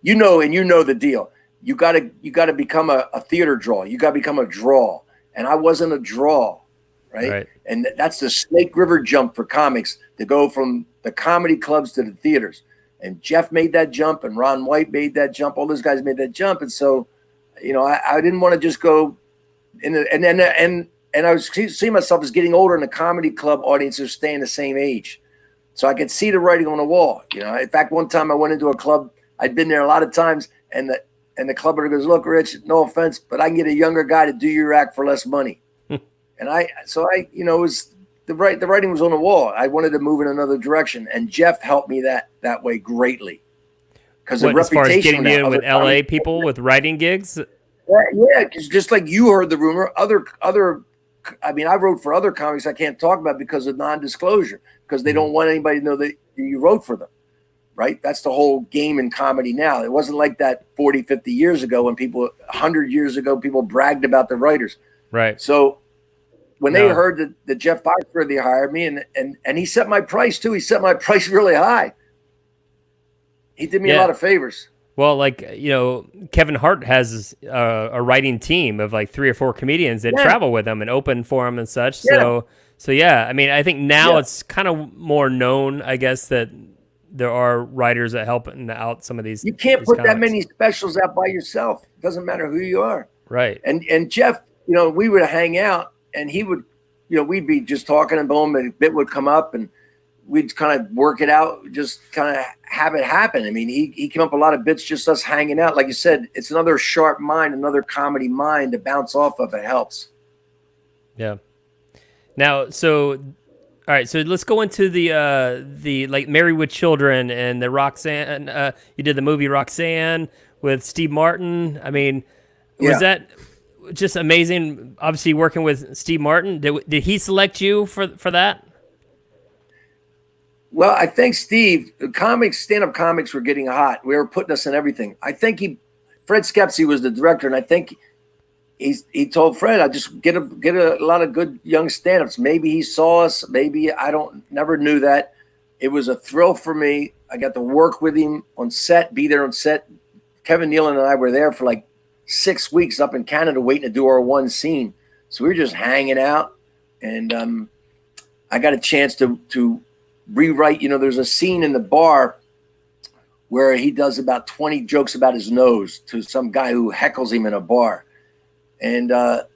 and you know the deal. You got to become a theater draw. You got to become a draw. And I wasn't a draw, right? And that's the Snake River jump for comics, to go from the comedy clubs to the theaters. And Jeff made that jump, and Ron White made that jump. All those guys made that jump. And so, I didn't want to just go in and I was seeing myself as getting older, and the comedy club audiences staying the same age. So I could see the writing on the wall. In fact, one time I went into a club, I'd been there a lot of times, and the club owner goes, "Look, Rich, no offense, but I can get a younger guy to do your act for less money." And it was the writing was on the wall. I wanted to move in another direction, and Jeff helped me that way greatly. Because the reputation, as far as getting you in with LA people with writing gigs. Yeah, because just like you heard the rumor, I wrote for other comics I can't talk about because of non-disclosure, because they don't want anybody to know that you wrote for them. Right? That's the whole game in comedy now. It wasn't like that 40, 50 years ago when 100 years ago, people bragged about the writers. Right. So when they heard that Jeff Foxworthy hired me, and he set my price too. He set my price really high. He did me a lot of favors. Well, Kevin Hart has a writing team of like 3 or 4 comedians that travel with him and open for him and such. Yeah. So I mean, I think now it's kind of more known, I guess, that there are writers that help out some of these. You can't put comics. that many specials out by yourself. It doesn't matter who you are. Right. And Jeff, we would hang out, and he would, we'd be just talking, and boom, and a bit would come up, and we'd kind of work it out, just kind of have it happen. I mean, he came up with a lot of bits, just us hanging out. Like you said, it's another sharp mind, another comedy mind to bounce off of. It helps. Yeah. Now, all right, so let's go into the like Married with Children and the Roxanne. You did the movie Roxanne with Steve Martin. I mean, was that just amazing? Obviously, working with Steve Martin. Did he select you for that? Well, I think Steve, stand-up comics were getting hot. We were putting us in everything. I think Fred Skepsy was the director, and I think he told Fred, I just get a lot of good young stand-ups. Maybe he saw us. Maybe never knew that. It was a thrill for me. I got to work with him on set, be there on set. Kevin Nealon and I were there for like 6 weeks up in Canada waiting to do our one scene. So we were just hanging out, and I got a chance to rewrite. There's a scene in the bar where he does about 20 jokes about his nose to some guy who heckles him in a bar. And the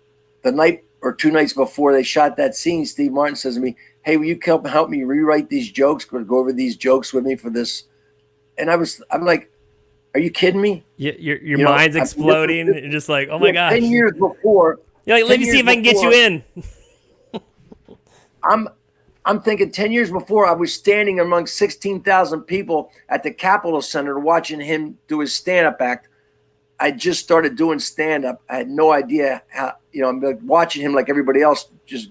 night or 2 nights before they shot that scene, Steve Martin says to me, "Hey, will you help me rewrite these jokes? Go over these jokes with me for this?" And I'm like, "Are you kidding me?" Your mind's exploding. You're just like, "Oh my gosh!" 10 years before, you're like, "Let me see if I can get you in." I'm thinking 10 years before, I was standing among 16,000 people at the Capitol Center watching him do his stand-up act. I just started doing stand-up. I had no idea how, I'm like watching him like everybody else, just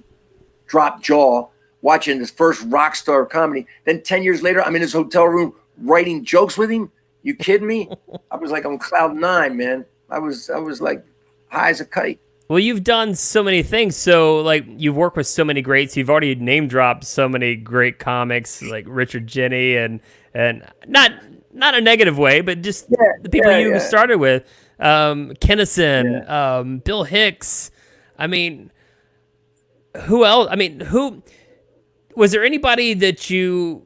drop jaw, watching his first rock star comedy. Then 10 years later, I'm in his hotel room writing jokes with him. You kidding me? I was like on cloud nine, man. I was like high as a kite. Well, you've done so many things. So, like, you've worked with so many greats. You've already name dropped so many great comics, like Richard Jenny, and not a negative way, but just the people you started with, Kennison, Bill Hicks. I mean, who else? I mean, who was there? Anybody that you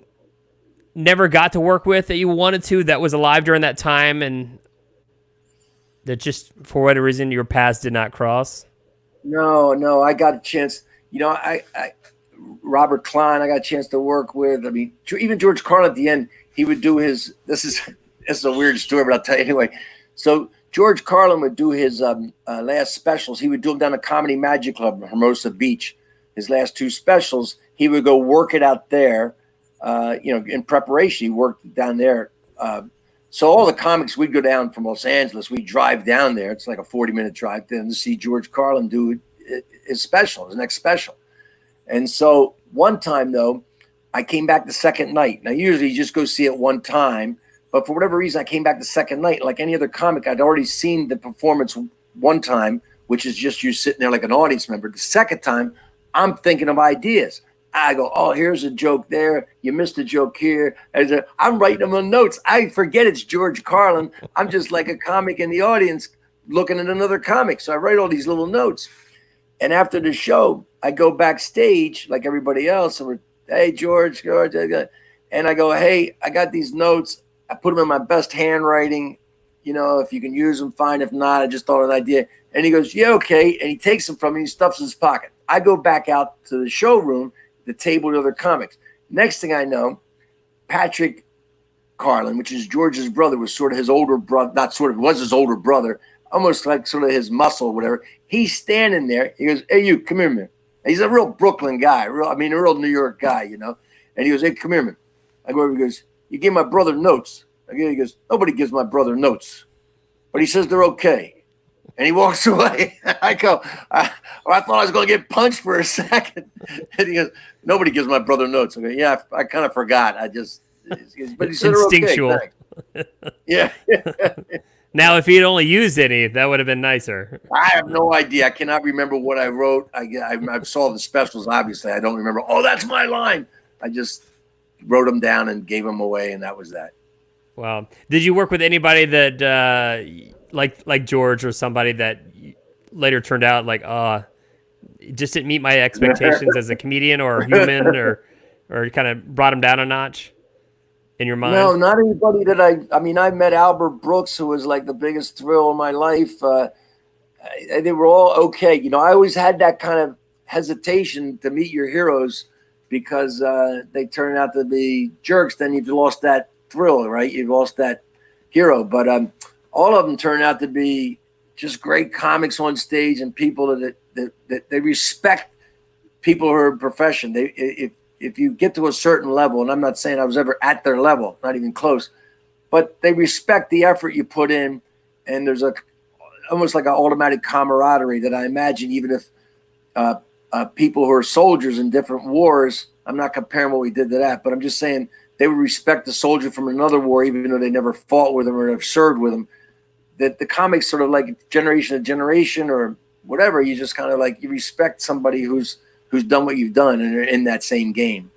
never got to work with that you wanted to, that was alive during that time, and that just for whatever reason your paths did not cross? No, I got a chance. I Robert Klein, I got a chance to work with. I mean, even George Carlin at the end, he would do his. This is a weird story, but I'll tell you anyway. So George Carlin would do his last specials. He would do them down at Comedy Magic Club in Hermosa Beach. His last two specials, he would go work it out there. In preparation, he worked down there. So all the comics, we'd go down from Los Angeles. We'd drive down there. It's like a 40-minute drive then to see George Carlin do his special, his next special. And so one time, though, I came back the second night. Now, usually you just go see it one time. But for whatever reason, I came back the second night. Like any other comic, I'd already seen the performance one time, which is just you sitting there like an audience member. The second time, I'm thinking of ideas. I go, oh, here's a joke there. You missed a joke here. I'm writing them on notes. I forget it's George Carlin. I'm just like a comic in the audience looking at another comic. So I write all these little notes. And after the show, I go backstage like everybody else. And we're, hey, George. And I go, hey, I got these notes. I put them in my best handwriting. If you can use them, fine. If not, I just thought of an idea. And he goes, yeah, okay. And he takes them from me and he stuffs in his pocket. I go back out to the showroom, the table with other comics. Next thing I know, Patrick Carlin, which is George's brother, was sort of his older brother, not sort of, was his older brother, almost like sort of his muscle or whatever. He's standing there. He goes, hey, you, come here, man. He's a real Brooklyn guy, a real New York guy, And he goes, hey, come here, man. I go over, he goes, you gave my brother notes. He goes, nobody gives my brother notes. But he says they're okay. And he walks away. I go, I thought I was going to get punched for a second. And he goes, nobody gives my brother notes. I go, yeah, I kind of forgot. But he said instinctual. Okay, yeah. Now, if he'd only used any, that would have been nicer. I have no idea. I cannot remember what I wrote. I saw the specials, obviously. I don't remember. Oh, that's my line. I just wrote them down and gave them away, and that was that. Wow. Did you work with anybody that, like George or somebody that later turned out like, it just didn't meet my expectations as a comedian or a human or kind of brought him down a notch in your mind? No, not anybody that I met Albert Brooks, who was like the biggest thrill of my life. They were all okay. I always had that kind of hesitation to meet your heroes because they turn out to be jerks. Then you've lost that thrill, right? You've lost that hero. But all of them turn out to be just great comics on stage and people that they respect people who are in profession. If you get to a certain level, and I'm not saying I was ever at their level, not even close, but they respect the effort you put in, and there's almost like an automatic camaraderie that I imagine even if people who are soldiers in different wars, I'm not comparing what we did to that, but I'm just saying they would respect the soldier from another war, even though they never fought with him or have served with him. That the comics sort of like generation to generation or whatever, you just kind of like you respect somebody who's done what you've done and are in that same game.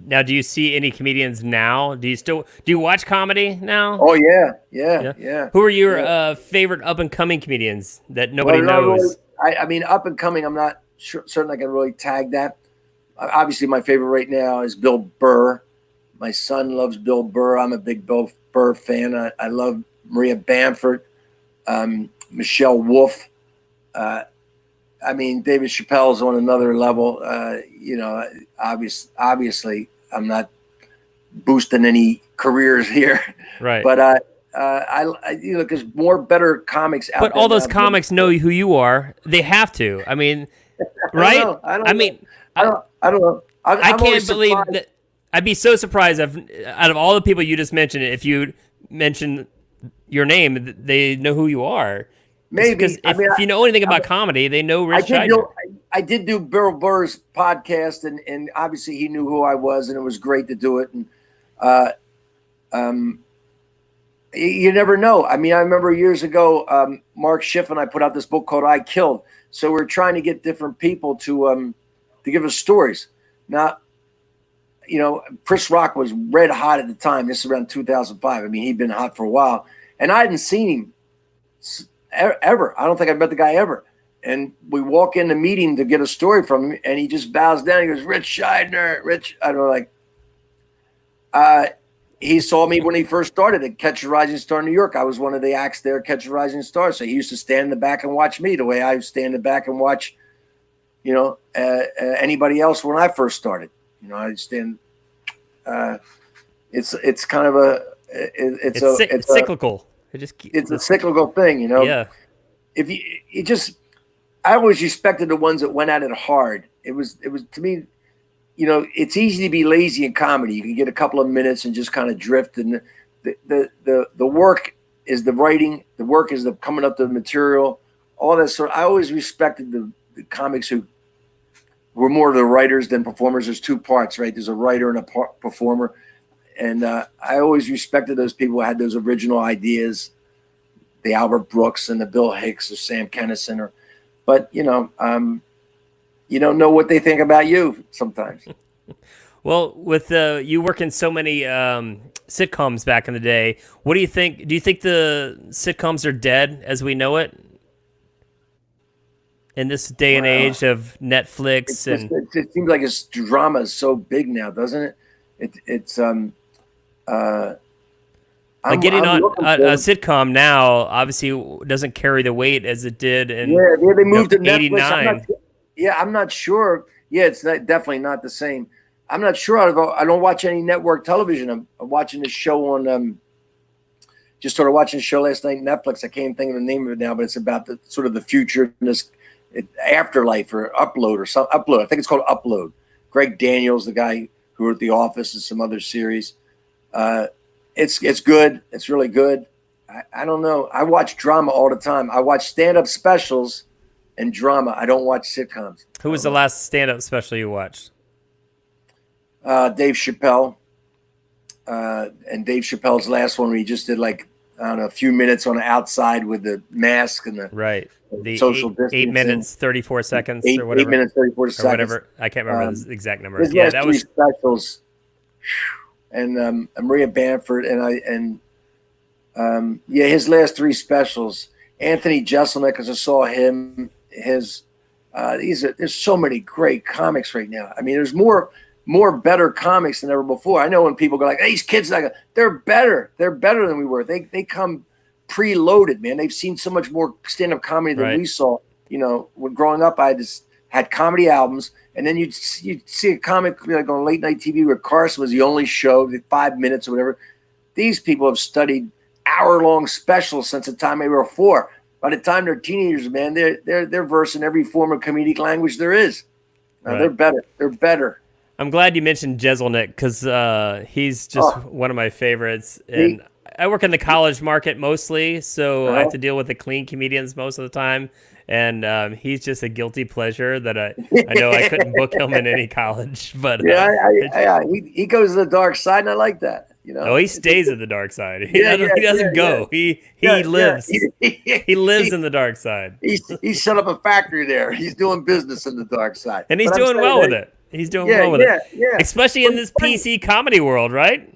Now, do you see any comedians now? Do you watch comedy now? Oh yeah. Who are your favorite up and coming comedians that nobody knows? Really, up and coming. I'm not certain I can really tag that. Obviously, my favorite right now is Bill Burr. My son loves Bill Burr. I'm a big Bill Burr fan. I love Maria Bamford, Michelle Wolf. David Chappelle's on another level. Obviously, I'm not boosting any careers here, right? But because more better comics out there. But all those comics know who you are. They have to. Right? I don't know. I I'm always can't believe surprised. that. I'd be so surprised if, out of all the people you just mentioned, if you mention your name, they know who you are. Just because Maybe. I mean, if you know anything about comedy, they know I Ritch did Shydner. do I did do Bill Burr's podcast, and obviously he knew who I was, and it was great to do it. And uh, um, you never know. I mean, I remember years ago, Mark Schiff and I put out this book called "I Killed." So we're trying to get different people to give us stories. Now, Chris Rock was red hot at the time. This is around 2005. I mean, he'd been hot for a while, and I hadn't seen him ever. I don't think I met the guy ever. And we walk in the meeting to get a story from him, and he just bows down. He goes, "Ritch Shydner, Ritch." I don't know, he saw me when he first started at Catch a Rising Star in New York. I was one of the acts there at Catch a Rising Star. So he used to stand in the back and watch me the way I stand in the back and watch, anybody else when I first started. I stand. It's kind of It's cyclical. It's a cyclical thing, Yeah. If I always respected the ones that went at it hard. It was to me, it's easy to be lazy in comedy. You can get a couple of minutes and just kind of drift. And the work is the writing. The work is the coming up to the material. All that sort. I always respected the comics who were more the writers than performers. There's two parts, right? There's a writer and a performer. And I always respected those people who had those original ideas, the Albert Brooks and the Bill Hicks or Sam Kinison. But, you don't know what they think about you sometimes. Well, with you working so many sitcoms back in the day, what do you think? Do you think the sitcoms are dead as we know it in this day and age of Netflix? It seems like drama is so big now, doesn't it? Like getting on a sitcom now obviously doesn't carry the weight as it did in they moved to '89. I'm not sure. Yeah, it's definitely not the same. I'm not sure. I don't watch any network television. I'm watching this show on. Just started watching a show last night on Netflix. I can't think of the name of it now, but it's about the sort of the future and this afterlife or upload or some upload. I think it's called Upload. Greg Daniels, the guy who wrote The Office and some other series. It's good. It's really good. I don't know. I watch drama all the time. I watch stand-up specials and drama. I don't watch sitcoms. Who was the last stand-up special you watched? Dave Chappelle. And Dave Chappelle's last one where he just did a few minutes on the outside with the mask and the social distancing. 8 minutes, 34 seconds or whatever. 8 minutes, 34 seconds. Or whatever. I can't remember the exact number. His last three specials. And Maria Bamford his last three specials. Anthony Jeselnik, because I saw him. There's so many great comics right now. I mean, there's more better comics than ever before. I know when people go like, hey, these kids, they're better. They're better than we were. They come preloaded, man. They've seen so much more stand-up comedy than we saw. When growing up, I just had comedy albums, and then you'd see a comic like on late night TV where Carson was the only show, 5 minutes or whatever. These people have studied hour-long specials since the time they were 4. By the time they're teenagers, man, they're versed in every form of comedic language there is. They're better. They're better. I'm glad you mentioned Jeselnik because he's just one of my favorites. And I work in the college market mostly, so I have to deal with the clean comedians most of the time. And he's just a guilty pleasure that I know I couldn't book him in any college. But he goes to the dark side, and I like that. No, he stays at the dark side. He doesn't go. Yeah. He lives. He lives in the dark side. He set up a factory there. He's doing buess in the dark side, and he's doing well with it. He's doing well with it. Yeah. Especially in this PC comedy world, right?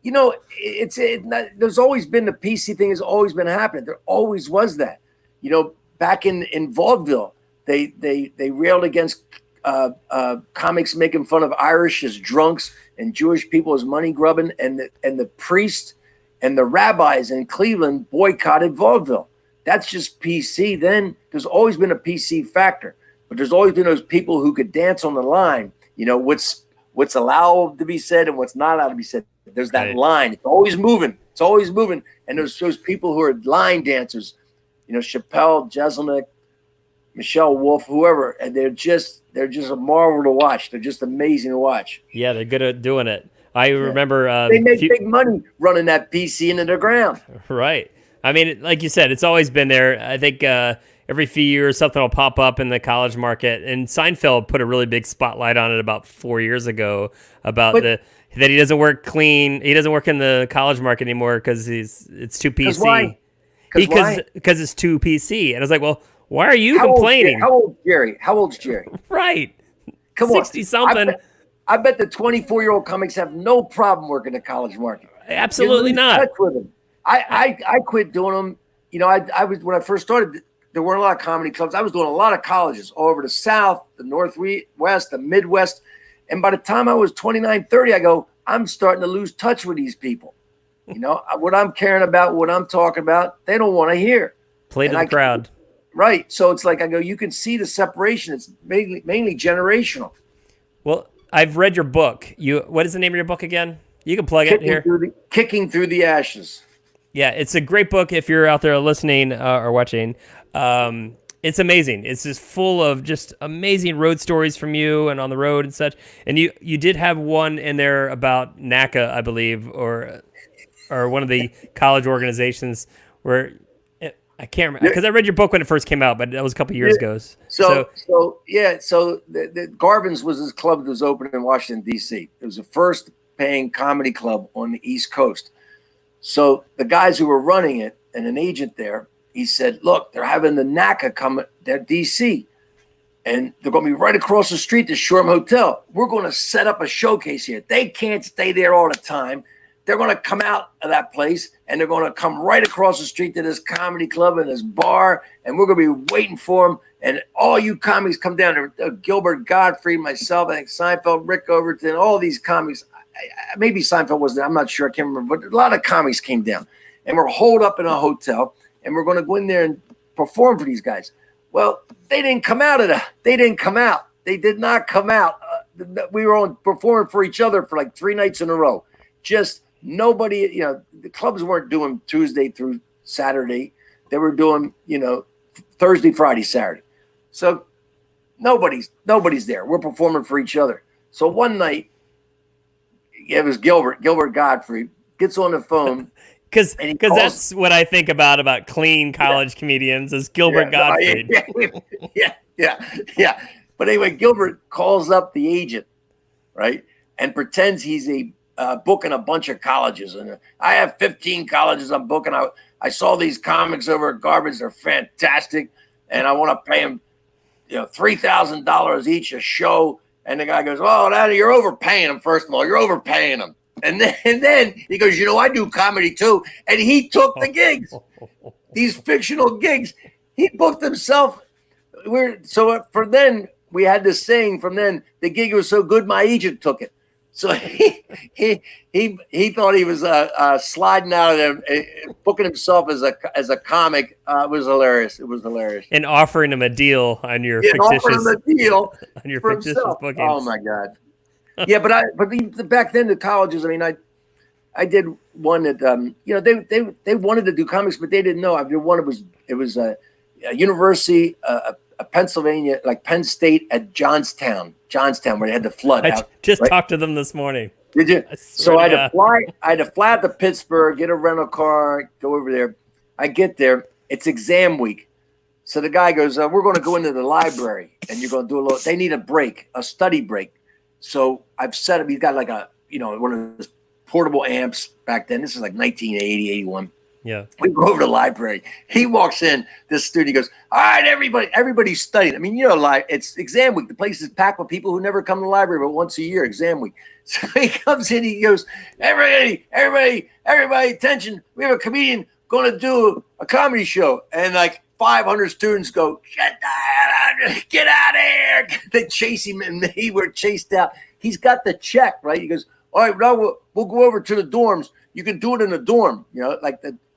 There's always been the PC thing has always been happening. There always was that. Back in vaudeville, they railed against comics making fun of Irish as drunks and Jewish people as money grubbing, and the priests and the rabbis in Cleveland boycotted vaudeville. That's just PC. Then there's always been a PC factor, but there's always been those people who could dance on the line. What's allowed to be said and what's not allowed to be said. There's that line. It's always moving. And there's those people who are line dancers. Chappelle, Jeselnik, Michelle Wolf, whoever, and they're just a marvel to watch. They're just amazing to watch. Yeah, they're good at doing it. I remember They make big money running that PC into the ground. right. I mean, like you said, it's always been there. I think every few years something will pop up in the college market, and Seinfeld put a really big spotlight on it about 4 years ago about that he doesn't work clean. He doesn't work in the college market anymore because it's too PC. Why? Because it's too PC. And I was like, well, why are you complaining? How old's Jerry? How old's Jerry? Right. Come 60 on. something. I bet the 24-year-old comics have no problem working the college market. Absolutely not. Touch with them. I quit doing them. You know, I was when I first started. There weren't a lot of comedy clubs. I was doing a lot of colleges all over the South, the Northwest, the Midwest. And by the time I was 29, 30, I go, I'm starting to lose touch with these people. You know, what I'm caring about, what I'm talking about, they don't want to hear. Play to the crowd. Right. So it's like I go, you can see the separation. It's mainly generational. Well, I've read your book. What is the name of your book again? You can plug it here. Kicking Through the Ashes. Yeah, it's a great book if you're out there listening or watching. It's amazing. It's just full of just amazing road stories from you and on the road and such. And you did have one in there about NACA, I believe, or one of the college organizations where I can't remember because I read your book when it first came out, but that was a couple years ago. So the Garvin's was this club that was open in Washington, D.C. It was the first paying comedy club on the East Coast. So the guys who were running it and an agent there, he said, look, they're having the NACA come to D.C. and they're going to be right across the street, the Shoreham Hotel. We're going to set up a showcase here. They can't stay there all the time. They're going to come out of that place and they're going to come right across the street to this comedy club and this bar, and we're going to be waiting for them. And all you comics come down there, Gilbert Gottfried, myself, I think Seinfeld, Rick Overton, all these comics. Maybe Seinfeld wasn't there. I'm not sure. I can't remember. But a lot of comics came down. And we're holed up in a hotel, and we're going to go in there and perform for these guys. Well, they didn't come out of that. They didn't come out. They did not come out. We were on performing for each other for like 3 nights in a row. Just nobody, you know, the clubs weren't doing Tuesday through Saturday. They were doing, you know, Thursday, Friday, Saturday. So nobody's there. We're performing for each other. So one night, it was Gilbert Gottfried gets on the phone. Because that's what I think about clean college comedians is Gilbert Gottfried. Yeah. But anyway, Gilbert calls up the agent, right, and pretends he's booking a bunch of colleges. And I have 15 colleges I'm booking. I saw these comics over at Garbage. They're fantastic. And I want to pay them, you know, $3,000 each a show. And the guy goes, oh, you're overpaying them, first of all. You're overpaying them. And then he goes, you know, I do comedy too. And he took the gigs, these fictional gigs. He booked himself. For then, we had this saying from then, the gig was so good, my agent took it. So he thought he was sliding out of there, booking himself as a comic. It was hilarious. It was hilarious. And offering him a deal on your fictitious bookings. Oh my God. Yeah, but back then the colleges. I mean, I did one that you know they wanted to do comics, but they didn't know. I did one. It was a university, Pennsylvania, like Penn State at Johnstown, where they had the flood. I just talked to them this morning. Did you? So I had to fly out to Pittsburgh, get a rental car, go over there. I get there. It's exam week. So the guy goes, we're going to go into the library and you're going to do a little, they need a study break. So I've set up, he's got like one of those portable amps back then. This is like 1980, 81. Yeah. We go over to the library. He walks in, this student, he goes, all right, everybody's studying. I mean, you know, it's exam week. The place is packed with people who never come to the library but once a year, exam week. So he comes in, he goes, everybody, attention. We have a comedian going to do a comedy show. And like 500 students go, get out of here. They chase him and they were chased out. He's got the check, right? He goes, all right, now we'll go over to the dorms. You can do it in the dorm, you know,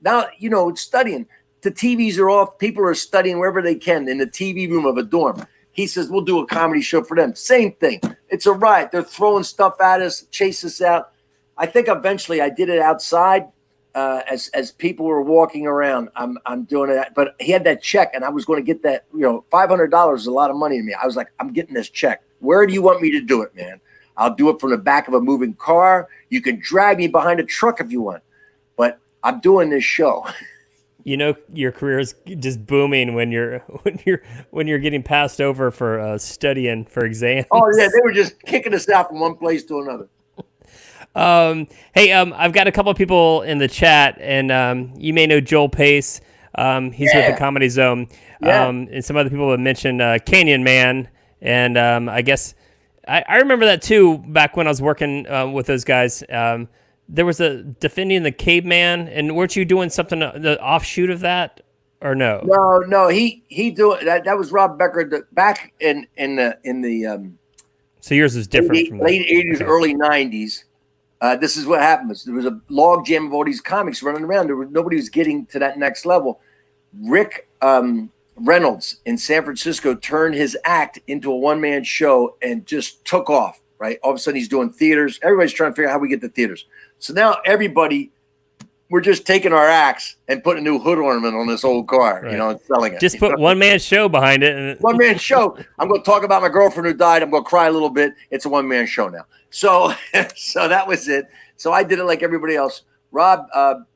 now, you know, it's studying. The TVs are off. People are studying wherever they can in the TV room of a dorm. He says, we'll do a comedy show for them. Same thing. It's a riot. They're throwing stuff at us, chase us out. I think eventually I did it outside as people were walking around, I'm doing it. But he had that check, and I was going to get that. $500 is a lot of money to me. I was like, I'm getting this check. Where do you want me to do it, man? I'll do it from the back of a moving car. You can drag me behind a truck if you want, but I'm doing this show. Your career is just booming when you're getting passed over for studying for exams. Oh yeah, they were just kicking us out from one place to another. Hey, I've got a couple of people in the chat, and you may know Joel Pace. He's with the Comedy Zone. And some other people have mentioned Canyon Man, and I guess I remember that too back when I was working with those guys. There was a Defending the Caveman, and weren't you doing something the offshoot of that, or no? No, he doing that. That was Rob Becker back in the. So yours is different from late '80s, early '90s. This is what happened. There was a log jam of all these comics running around. Nobody was getting to that next level. Rick Reynolds in San Francisco turned his act into a one-man show and just took off, right? All of a sudden he's doing theaters. Everybody's trying to figure out how we get to theaters. So now we're just taking our acts and putting a new hood ornament on this old car, right, and selling it. Just put one-man show behind it. And one-man show. I'm going to talk about my girlfriend who died. I'm going to cry a little bit. It's a one-man show now. So that was it. So I did it like everybody else. Rob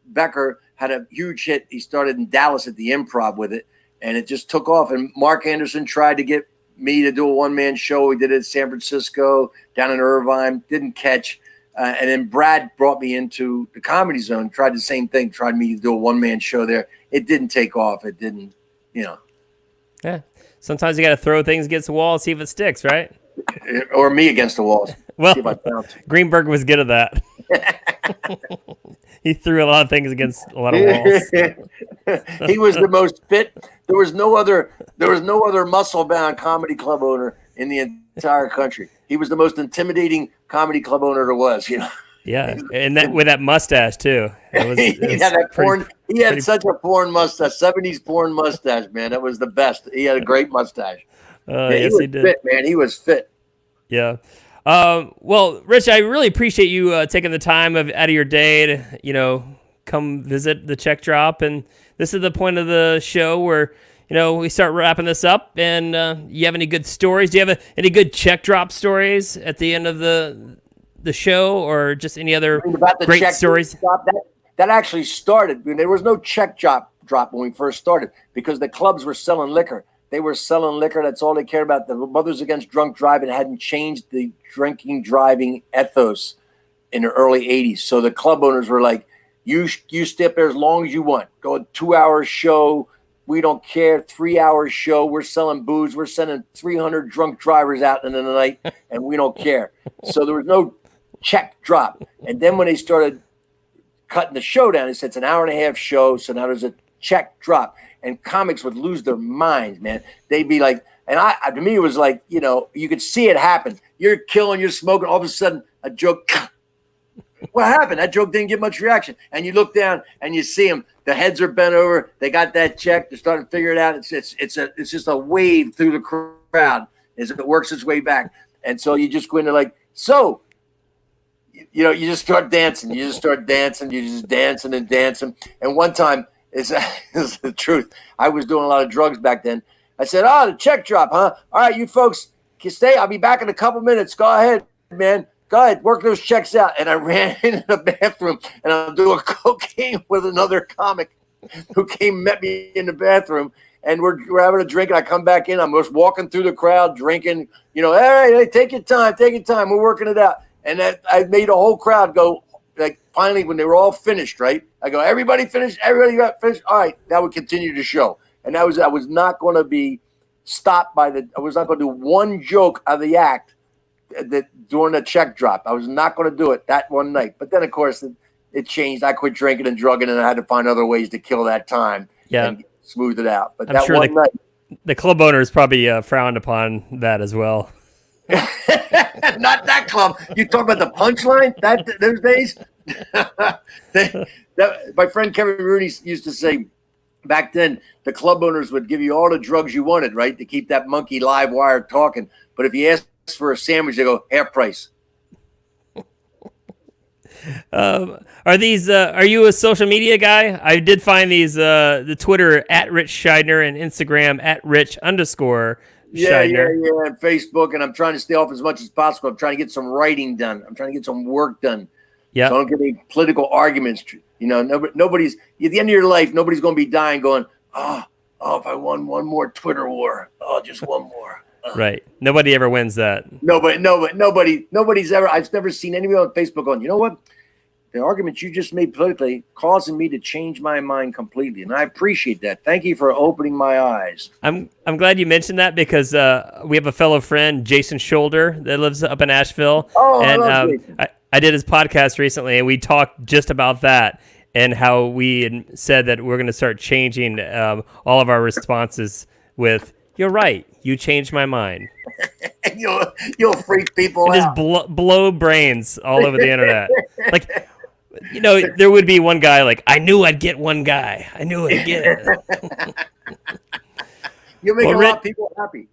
Becker had a huge hit. He started in Dallas at the Improv with it, and it just took off. And Mark Anderson tried to get me to do a one-man show. We did it in San Francisco, down in Irvine. Didn't catch. And then Brad brought me into the Comedy Zone, tried the same thing, tried me to do a one-man show there. It didn't take off. It didn't, Yeah. Sometimes you got to throw things against the wall and see if it sticks, right? Or me against the walls. Well, Greenberg was good at that. He threw a lot of things against a lot of walls. He was the most fit. There was no other muscle-bound comedy club owner in the entire country. He was the most intimidating comedy club owner there was, Yeah, and that with that mustache too. He had such a porn mustache, 70s porn mustache, man. That was the best. He had a great mustache. Yes, he did. Fit, man. He was fit. Yeah. Well, Rich, I really appreciate you taking the time out of your day to, come visit the Check Drop. And this is the point of the show where, we start wrapping this up. And you have any good stories? Do you have any good Check Drop stories at the end of the show, or just any other great stories? That actually started. There was no Check Drop when we first started because the clubs were selling liquor. They were selling liquor. That's all they cared about. The Mothers Against Drunk Driving hadn't changed the drinking, driving ethos in the early 80s. So the club owners were like, you stay up there as long as you want. Go a 2-hour show. We don't care. 3-hour show. We're selling booze. We're sending 300 drunk drivers out in the night, and we don't care. So there was no check drop. And then when they started cutting the show down, they said it's an hour-and-a-half show, so now there's a check drop. And comics would lose their minds, man. They'd be like, and to me, it was like, you could see it happen. You're killing, you're smoking. All of a sudden, a joke. What happened? That joke didn't get much reaction. And you look down and you see them. The heads are bent over. They got that check. They're starting to figure it out. It's just a wave through the crowd as it works its way back. And so you just go into you just start dancing. You just start dancing. You just dancing and dancing. And one time, is the truth. I was doing a lot of drugs back then. I said, the check drop, huh? All right, you folks can stay. I'll be back in a couple minutes. Go ahead, man. Go ahead, work those checks out. And I ran into the bathroom, and I'm doing cocaine with another comic who met me in the bathroom. And we're having a drink, and I come back in. I'm just walking through the crowd, drinking. Hey, take your time. We're working it out. And I made a whole crowd go, like, finally, when they were all finished, right? I go, everybody finished? Everybody got finished? All right, now we continue the show. And I was not going to be stopped I was not going to do one joke of the act during the check drop. I was not going to do it that one night. But then, of course, it changed. I quit drinking and drugging, and I had to find other ways to kill that time and smooth it out. But I'm sure night, the club owners probably frowned upon that as well. Not that club. You talk about the punchline those days. My friend Kevin Rooney used to say back then the club owners would give you all the drugs you wanted, right, to keep that monkey live wire talking. But if you asked for a sandwich, they go half price. Are these? Are you a social media guy? I did find these. The Twitter at Ritch Shydner and Instagram at Rich_Shydner. Yeah, and Facebook, and I'm trying to stay off as much as possible. I'm trying to get some writing done. I'm trying to get some work done. Yeah. So I don't get any political arguments. You know, nobody's at the end of your life. Nobody's going to be dying going, oh, if I won one more Twitter war, just one more. Right. Nobody ever wins that. Nobody's ever. I've never seen anybody on Facebook going, you know what? The argument you just made politically causing me to change my mind completely, and I appreciate that. Thank you for opening my eyes. I'm glad you mentioned that because we have a fellow friend, Jason Shoulder, that lives up in Asheville. Oh, and I love Jason. I did his podcast recently, and we talked just about that and how we had said that we're going to start changing all of our responses with, "You're right, you changed my mind." you'll freak people and out. Just blow brains all over the internet. Like, you know, there would be one guy like, I knew I'd get one guy. I knew I'd get it. You're making a lot of people happy.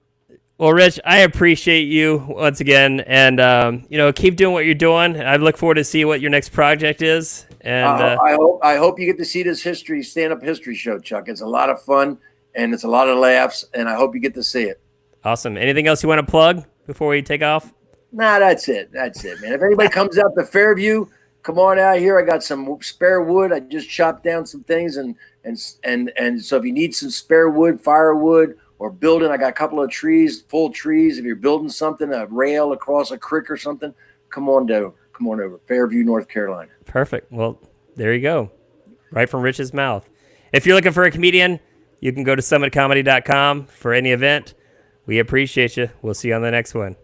Well, Rich, I appreciate you once again, and keep doing what you're doing. I look forward to see what your next project is. And I hope you get to see this stand-up history show, Chuck. It's a lot of fun and it's a lot of laughs, and I hope you get to see it. Awesome. Anything else you want to plug before we take off? Nah, that's it, man. If anybody comes out to Fairview, come on out here. I got some spare wood. I just chopped down some things, and so if you need some spare wood, firewood, or building, I got a couple of full trees. If you're building something, a rail across a creek or something, come on over. Fairview, North Carolina. Perfect. Well, there you go. Right from Rich's mouth. If you're looking for a comedian, you can go to summitcomedy.com for any event. We appreciate you. We'll see you on the next one.